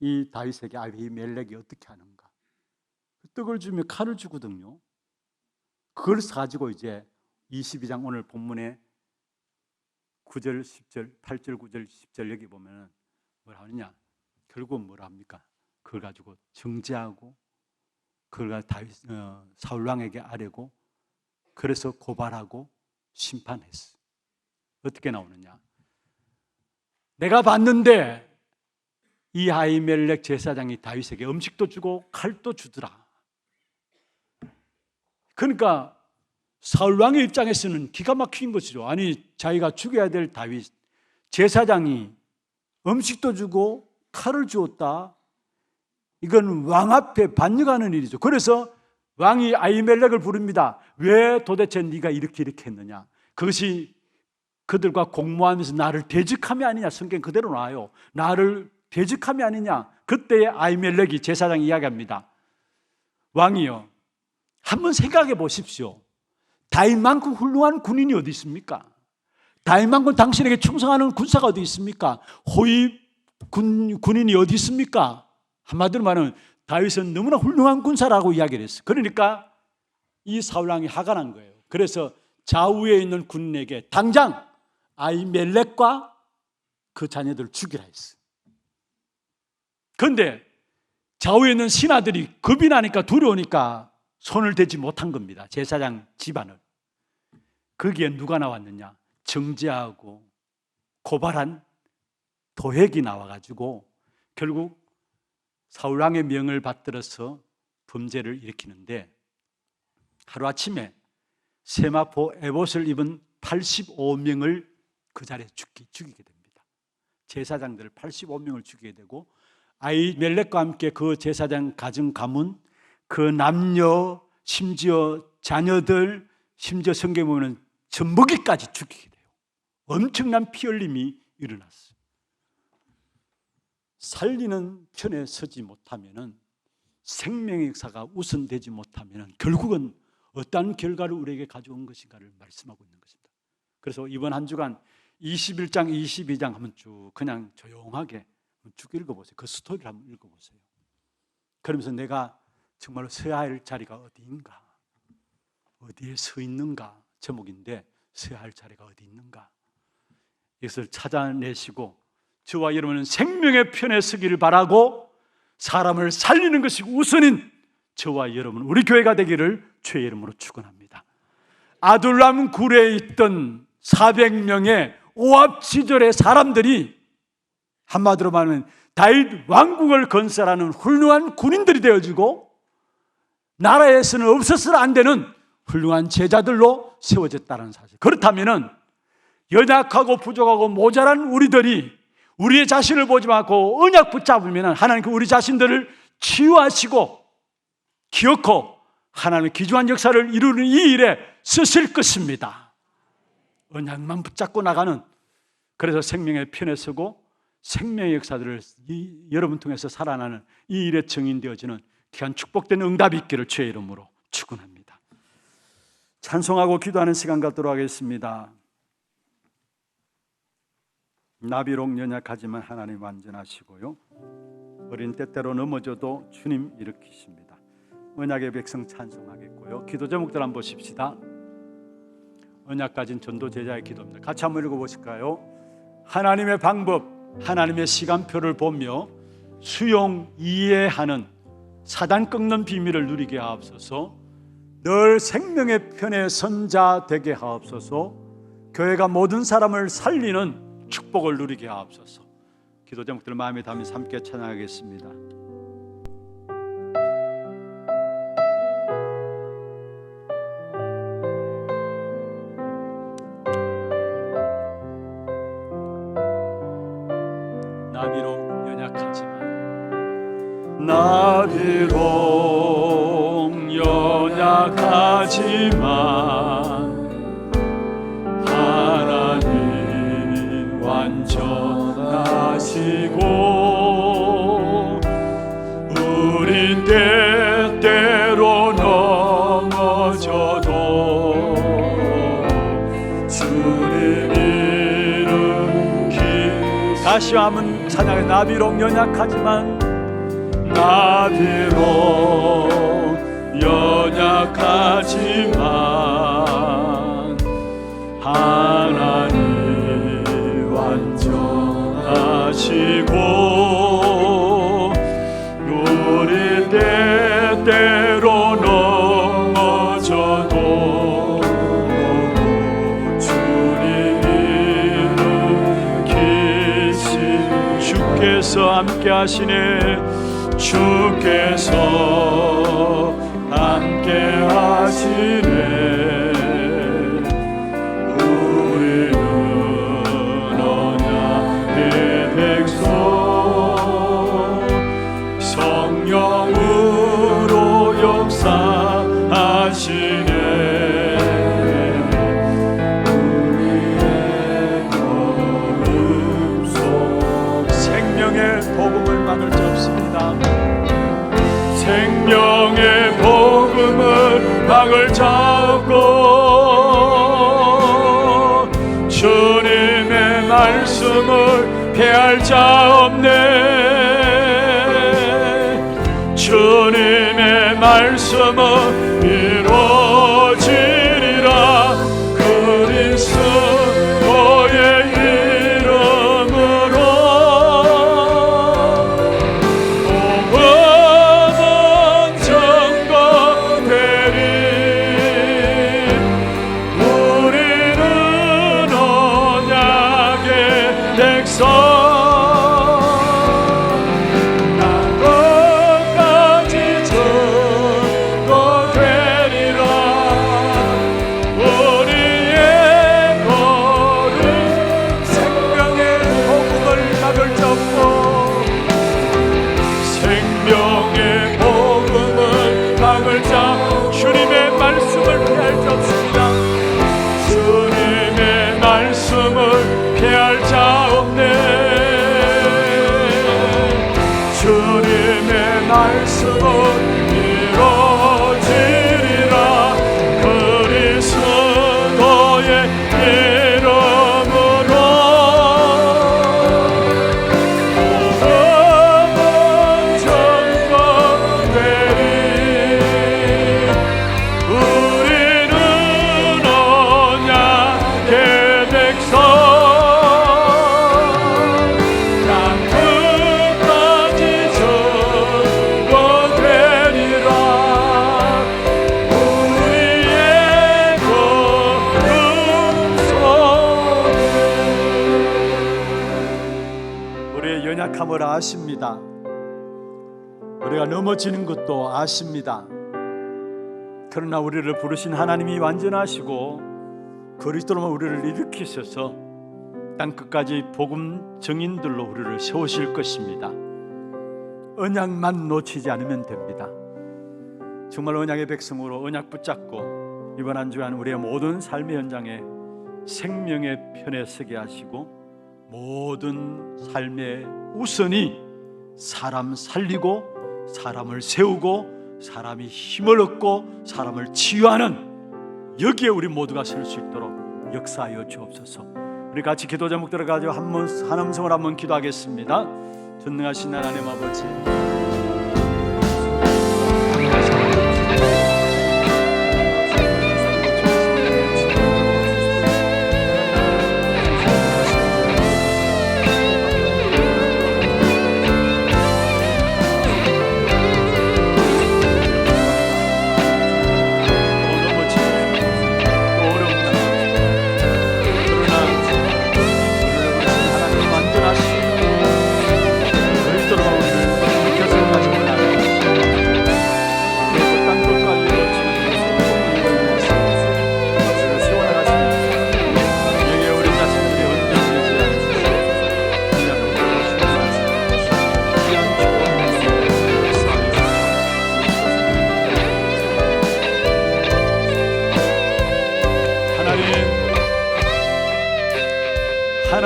[SPEAKER 1] 이 다윗에게 아비멜렉이 어떻게 하는가. 떡을 주며 칼을 주거든요. 그걸 가지고 이제 22장 오늘 본문에 9절, 10절, 8절, 9절, 10절 여기 보면 뭘 하느냐? 결국은 뭘 합니까? 그걸 가지고 정죄하고 그걸 사울 왕에게 아뢰고 그래서 고발하고 심판했어. 어떻게 나오느냐? 내가 봤는데 이 아히멜렉 제사장이 다윗에게 음식도 주고 칼도 주더라. 그러니까 사울 왕의 입장에서는 기가 막힌 것이죠. 아니 자기가 죽여야 될 다윗 제사장이 음식도 주고 칼을 주었다. 이건 왕 앞에 반역하는 일이죠. 그래서 왕이 아히멜렉을 부릅니다. 왜 도대체 네가 이렇게 했느냐? 그것이 그들과 공모하면서 나를 대적함이 아니냐. 성경 그대로 나와요. 나를 대적함이 아니냐. 그때의 아히멜렉이 제사장이 이야기합니다. 왕이요, 한번 생각해 보십시오. 다윗만큼 훌륭한 군인이 어디 있습니까? 다윗만큼 당신에게 충성하는 군사가 어디 있습니까? 호위 군인이 어디 있습니까? 한마디로 말하면 다윗은 너무나 훌륭한 군사라고 이야기를 했어요. 그러니까 이 사울왕이 화가 난 거예요. 그래서 좌우에 있는 군인에게 당장 아히멜렉과 그 자녀들을 죽이라 했어요. 그런데 좌우에 있는 신하들이 겁이 나니까 두려우니까 손을 대지 못한 겁니다. 제사장 집안을. 거기에 누가 나왔느냐? 정죄하고 고발한 도액이 나와가지고 결국 사울왕의 명을 받들어서 범죄를 일으키는데 하루아침에 세마포 에봇을 입은 85명을 그 자리에 죽이게 됩니다. 제사장들을 85명을 죽이게 되고 아히멜렉과 함께 그 제사장 가정 가문 그 남녀 심지어 자녀들 심지어 성경에 보면 젖먹이까지 죽이게 돼요. 엄청난 피 흘림이 일어났어요. 살리는 편에 서지 못하면 생명의 역사가 우선되지 못하면 결국은 어떠한 결과를 우리에게 가져온 것인가를 말씀하고 있는 것입니다. 그래서 이번 한 주간 21장, 22장 한번 쭉 그냥 조용하게 쭉 읽어보세요. 그 스토리를 한번 읽어보세요. 그러면서 내가 정말로 서야 할 자리가 어디인가, 어디에 서 있는가 제목인데 서야 할 자리가 어디 있는가 이것을 찾아내시고 저와 여러분은 생명의 편에 서기를 바라고 사람을 살리는 것이 우선인 저와 여러분 우리 교회가 되기를 주의 이름으로 축원합니다. 아둘람 굴에 있던 400명의 오합지졸의 사람들이 한마디로 말하면 다윗 왕국을 건설하는 훌륭한 군인들이 되어지고 나라에서는 없어서는 안 되는 훌륭한 제자들로 세워졌다는 사실. 그렇다면 연약하고 부족하고 모자란 우리들이 우리의 자신을 보지 말고 언약 붙잡으면 하나님께 우리 자신들을 치유하시고 기억하고 하나님의 귀중한 역사를 이루는 이 일에 쓰실 것입니다. 언약만 붙잡고 나가는, 그래서 생명의 편에 서고 생명의 역사들을 여러분 통해서 살아나는 이 일에 증인되어지는 귀한 축복된 응답이 있기를 주의 이름으로 축원합니다. 찬송하고 기도하는 시간 갖도록 하겠습니다. 나비록 연약하지만 하나님 완전하시고요, 어린 때때로 넘어져도 주님 일으키십니다. 언약의 백성 찬송하겠고요, 기도 제목들 한번 보십시다. 언약 가진 전도 제자의 기도입니다. 같이 한번 읽어보실까요? 하나님의 방법 하나님의 시간표를 보며 수용 이해하는 사단 꺾는 비밀을 누리게 하옵소서. 늘 생명의 편에 선자 되게 하옵소서. 교회가 모든 사람을 살리는 축복을 누리게 하옵소서. 기도 제목들 마음에 담으면서 함께 찬양하겠습니다. 나비록 연약하지만 하나님 완전하시고 우리 때때로 넘어져도 주님 이름 다시 한번 찬양해. 나비록 연약하지만 하나님 완전하시고 우리 때때로 넘어져도 주님 이름 기시 주께서 함께 하시네. 주께서 함께 하시네. 우리는 언약의 백성 성령으로 역사하시네. 우리의 걸음속 생명의 복음을 막을 자 없습니다. 생명의 복음을 막을 자 없고 주님의 말씀을 피할 자 없네. 주님의 말씀은 이루어지리라. 그리스도의 이름으로 연약함을 아십니다. 우리가 넘어지는 것도 아십니다. 그러나 우리를 부르신 하나님이 완전하시고 그리스도로만 우리를 일으키셔서 땅끝까지 복음 증인들로 우리를 세우실 것입니다. 언약만 놓치지 않으면 됩니다. 정말 언약의 백성으로 언약 붙잡고 이번 한 주간 우리의 모든 삶의 현장에 생명의 편에 서게 하시고 모든 삶의 우선이 사람 살리고 사람을 세우고 사람이 힘을 얻고 사람을 치유하는 여기에 우리 모두가 설 수 있도록 역사하여 주옵소서. 우리 같이 기도 제목들을 가지고 한 음성을 한번 기도하겠습니다. 전능하신 하나님 아버지,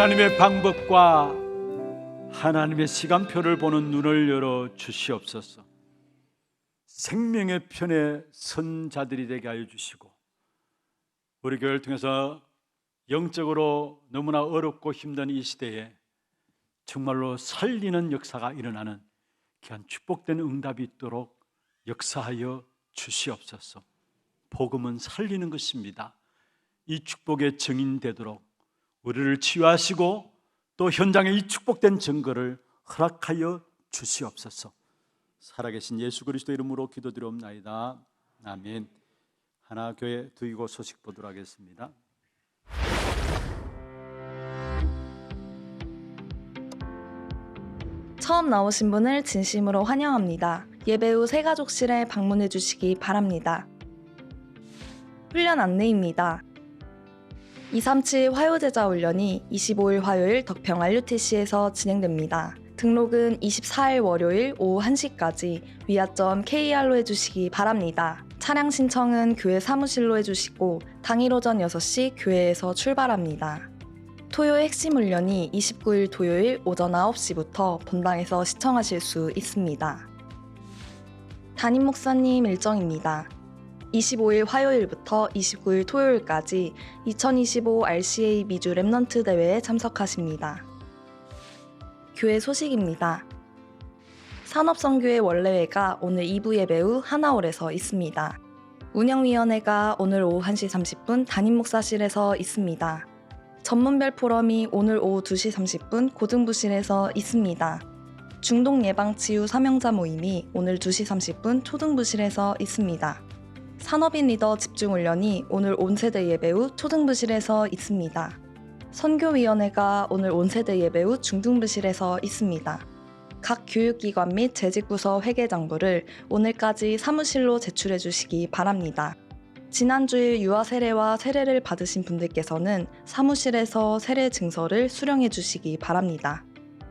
[SPEAKER 1] 하나님의 방법과 하나님의 시간표를 보는 눈을 열어 주시옵소서. 생명의 편에 선 자들이 되게 하여 주시고, 우리 교회를 통해서 영적으로 너무나 어렵고 힘든 이 시대에 정말로 살리는 역사가 일어나는 귀한 축복된 응답이 있도록 역사하여 주시옵소서. 복음은 살리는 것입니다. 이 축복의 증인 되도록 우리를 치유하시고 또 현장에 이 축복된 증거를 허락하여 주시옵소서. 살아계신 예수 그리스도 이름으로 기도드리옵나이다. 아멘. 하나 교회 두이고 소식 보도록 하겠습니다.
[SPEAKER 4] 처음 나오신 분을 진심으로 환영합니다. 예배 후 새가족실에 방문해 주시기 바랍니다. 훈련 안내입니다. 237 화요제자 훈련이 25일 화요일 덕평 RUTC에서 진행됩니다. 등록은 24일 월요일 오후 1시까지 위아.kr로 해주시기 바랍니다. 차량 신청은 교회 사무실로 해주시고 당일 오전 6시 교회에서 출발합니다. 토요 핵심 훈련이 29일 토요일 오전 9시부터 본당에서 시청하실 수 있습니다. 담임 목사님 일정입니다. 25일 화요일부터 29일 토요일까지 2025 RCA 미주 랩넌트 대회에 참석하십니다. 교회 소식입니다. 산업선교회 원래회가 오늘 2부 예배 후 하나홀에서 있습니다. 운영위원회가 오늘 오후 1시 30분 담임 목사실에서 있습니다. 전문별 포럼이 오늘 오후 2시 30분 고등부실에서 있습니다. 중독예방치유 사명자 모임이 오늘 2시 30분 초등부실에서 있습니다. 산업인 리더 집중훈련이 오늘 온세대 예배 후 초등부실에서 있습니다. 선교위원회가 오늘 온세대 예배 후 중등부실에서 있습니다. 각 교육기관 및 재직부서 회계장부를 오늘까지 사무실로 제출해 주시기 바랍니다. 지난주일 유아 세례와 세례를 받으신 분들께서는 사무실에서 세례 증서를 수령해 주시기 바랍니다.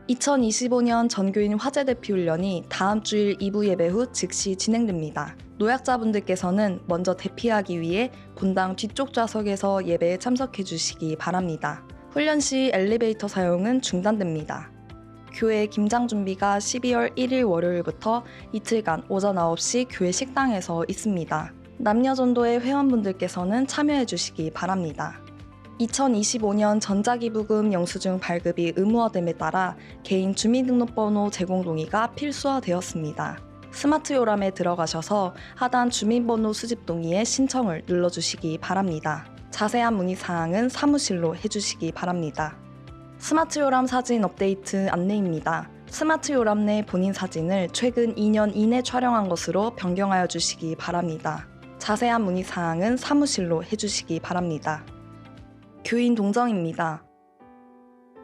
[SPEAKER 4] 2025년 전교인 화재대피 훈련이 다음 주일 2부 예배 후 즉시 진행됩니다. 노약자분들께서는 먼저 대피하기 위해 본당 뒤쪽 좌석에서 예배에 참석해 주시기 바랍니다. 훈련 시 엘리베이터 사용은 중단됩니다. 교회 김장 준비가 12월 1일 월요일부터 이틀간 오전 9시 교회 식당에서 있습니다. 남녀전도회 회원분들께서는 참여해 주시기 바랍니다. 2025년 전자기부금 영수증 발급이 의무화됨에 따라 개인 주민등록번호 제공 동의가 필수화되었습니다. 스마트 요람에 들어가셔서 하단 주민번호 수집 동의에 신청을 눌러주시기 바랍니다. 자세한 문의사항은 사무실로 해주시기 바랍니다. 스마트 요람 사진 업데이트 안내입니다. 스마트 요람 내 본인 사진을 최근 2년 이내 촬영한 것으로 변경하여 주시기 바랍니다. 자세한 문의사항은 사무실로 해주시기 바랍니다. 교인 동정입니다.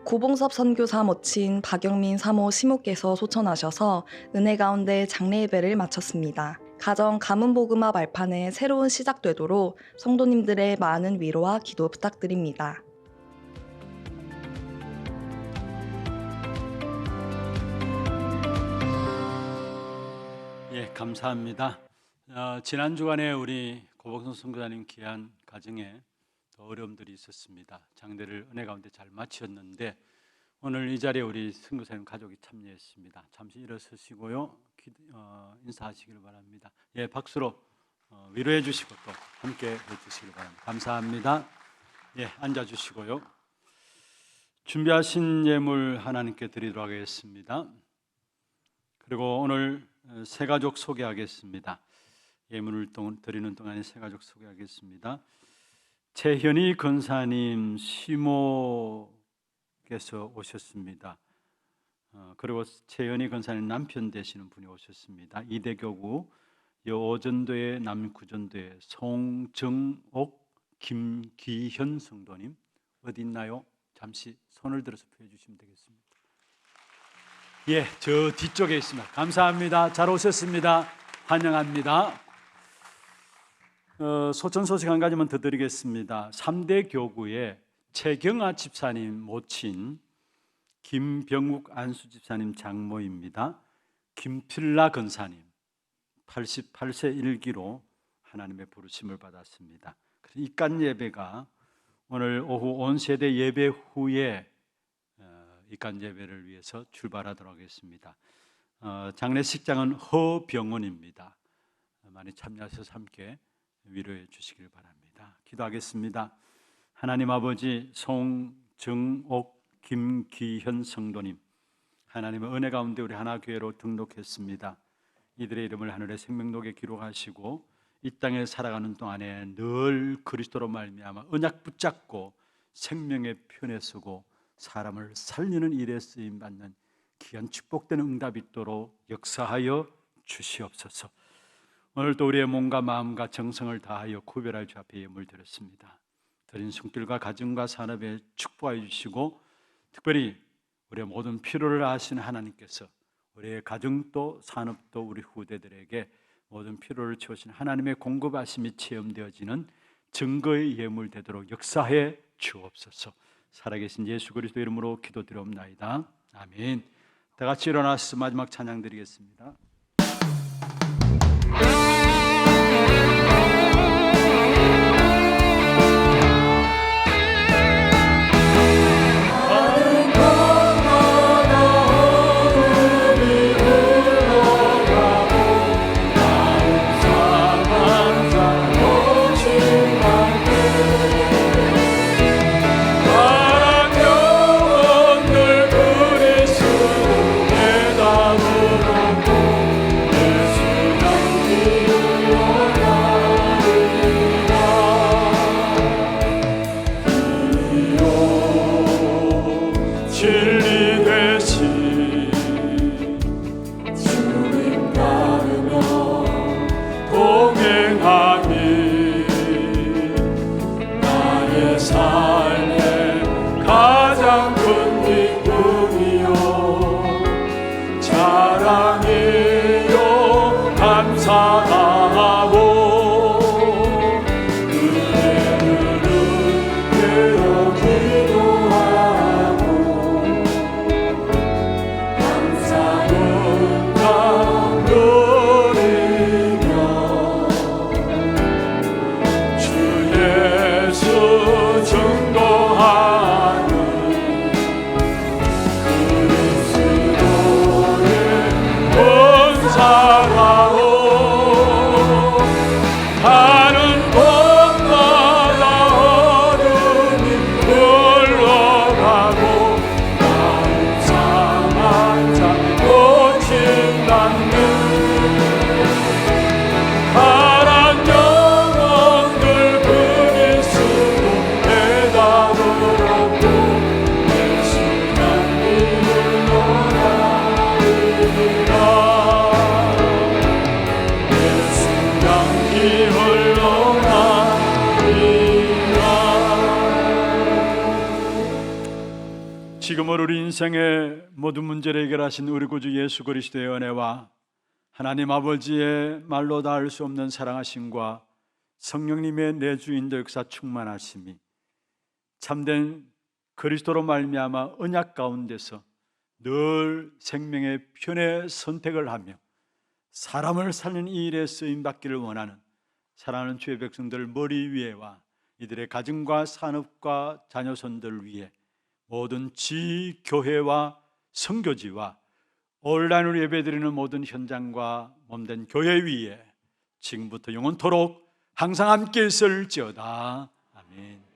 [SPEAKER 4] 고봉섭 선교사 모친 박영민 사모 시모께서 소천하셔서 은혜 가운데 장례 예배를 마쳤습니다. 가정 가문복음화 말판에 새로운 시작되도록 성도님들의 많은 위로와 기도 부탁드립니다.
[SPEAKER 1] 예, 감사합니다. 지난 주간에 우리 고봉섭 선교사님 귀한 가정에 더 어려움들이 있었습니다. 장례를 은혜 가운데 잘 마치었는데 오늘 이 자리에 우리 선교사님 가족이 참여했습니다. 잠시 일어서시고요, 인사하시길 바랍니다. 예, 박수로 위로해 주시고 또 함께 해주시길 바랍니다. 감사합니다. 예, 앉아주시고요. 준비하신 예물 하나님께 드리도록 하겠습니다. 그리고 오늘 새 가족 소개하겠습니다. 예물을 드리는 동안에 새 가족 소개하겠습니다. 최현희 권사님 시모께서 오셨습니다. 그리고 최현희 권사님 남편 되시는 분이 오셨습니다. 이대교구 여오전도회 남구전도회 송정옥 김기현 성도님 어디 있나요? 잠시 손을 들어서 표해 주시면 되겠습니다. 예, 저 뒤쪽에 있습니다. 감사합니다. 잘 오셨습니다. 환영합니다. 소천 소식 한 가지만 더 드리겠습니다. 3대 교구의 최경아 집사님 모친 김병욱 안수 집사님 장모입니다. 김필라 권사님 88세 일기로 하나님의 부르심을 받았습니다. 입간 예배가 오늘 오후 온 세대 예배 후에 입간 예배를 위해서 출발하도록 하겠습니다. 장례식장은 허병원입니다. 많이 참여하셔서 함께 위로해 주시길 바랍니다. 기도하겠습니다. 하나님 아버지, 송정옥 김기현 성도님, 하나님의 은혜 가운데 우리 하나교회로 등록했습니다. 이들의 이름을 하늘의 생명록에 기록하시고 이 땅에 살아가는 동안에 늘 그리스도로 말미암아 언약 붙잡고 생명의 편에 서고 사람을 살리는 일에 쓰임 받는 귀한 축복된 응답이 있도록 역사하여 주시옵소서. 오늘도 우리의 몸과 마음과 정성을 다하여 구별할 주 앞에 예물 드렸습니다. 드린 손길과 가정과 산업에 축복하여 주시고 특별히 우리의 모든 필요를 아시는 하나님께서 우리의 가정도 산업도 우리 후대들에게 모든 필요를 채우신 하나님의 공급하심이 체험되어지는 증거의 예물 되도록 역사해 주옵소서. 살아계신 예수 그리스도 이름으로 기도드리옵나이다. 아멘. 다 같이 일어나서 마지막 찬양 드리겠습니다.
[SPEAKER 2] 진리 되신 주님 따르며 동행하니 나의 삶의 가장 큰 기쁨이요 자랑이요 감사하고
[SPEAKER 1] 지금은 우리 인생의 모든 문제를 해결하신 우리 구주 예수 그리스도의 은혜와 하나님 아버지의 말로 닿을 수 없는 사랑하심과 성령님의 내주인도 역사 충만하심이 참된 그리스도로 말미암아 언약 가운데서 늘 생명의 편의 선택을 하며 사람을 살리는 이 일에 쓰임받기를 원하는 사랑하는 주의 백성들 머리 위에와 이들의 가정과 산업과 자녀손들 위에 모든 지교회와 선교지와 온라인으로 예배드리는 모든 현장과 몸된 교회 위에 지금부터 영원토록 항상 함께 있을지어다. 아멘.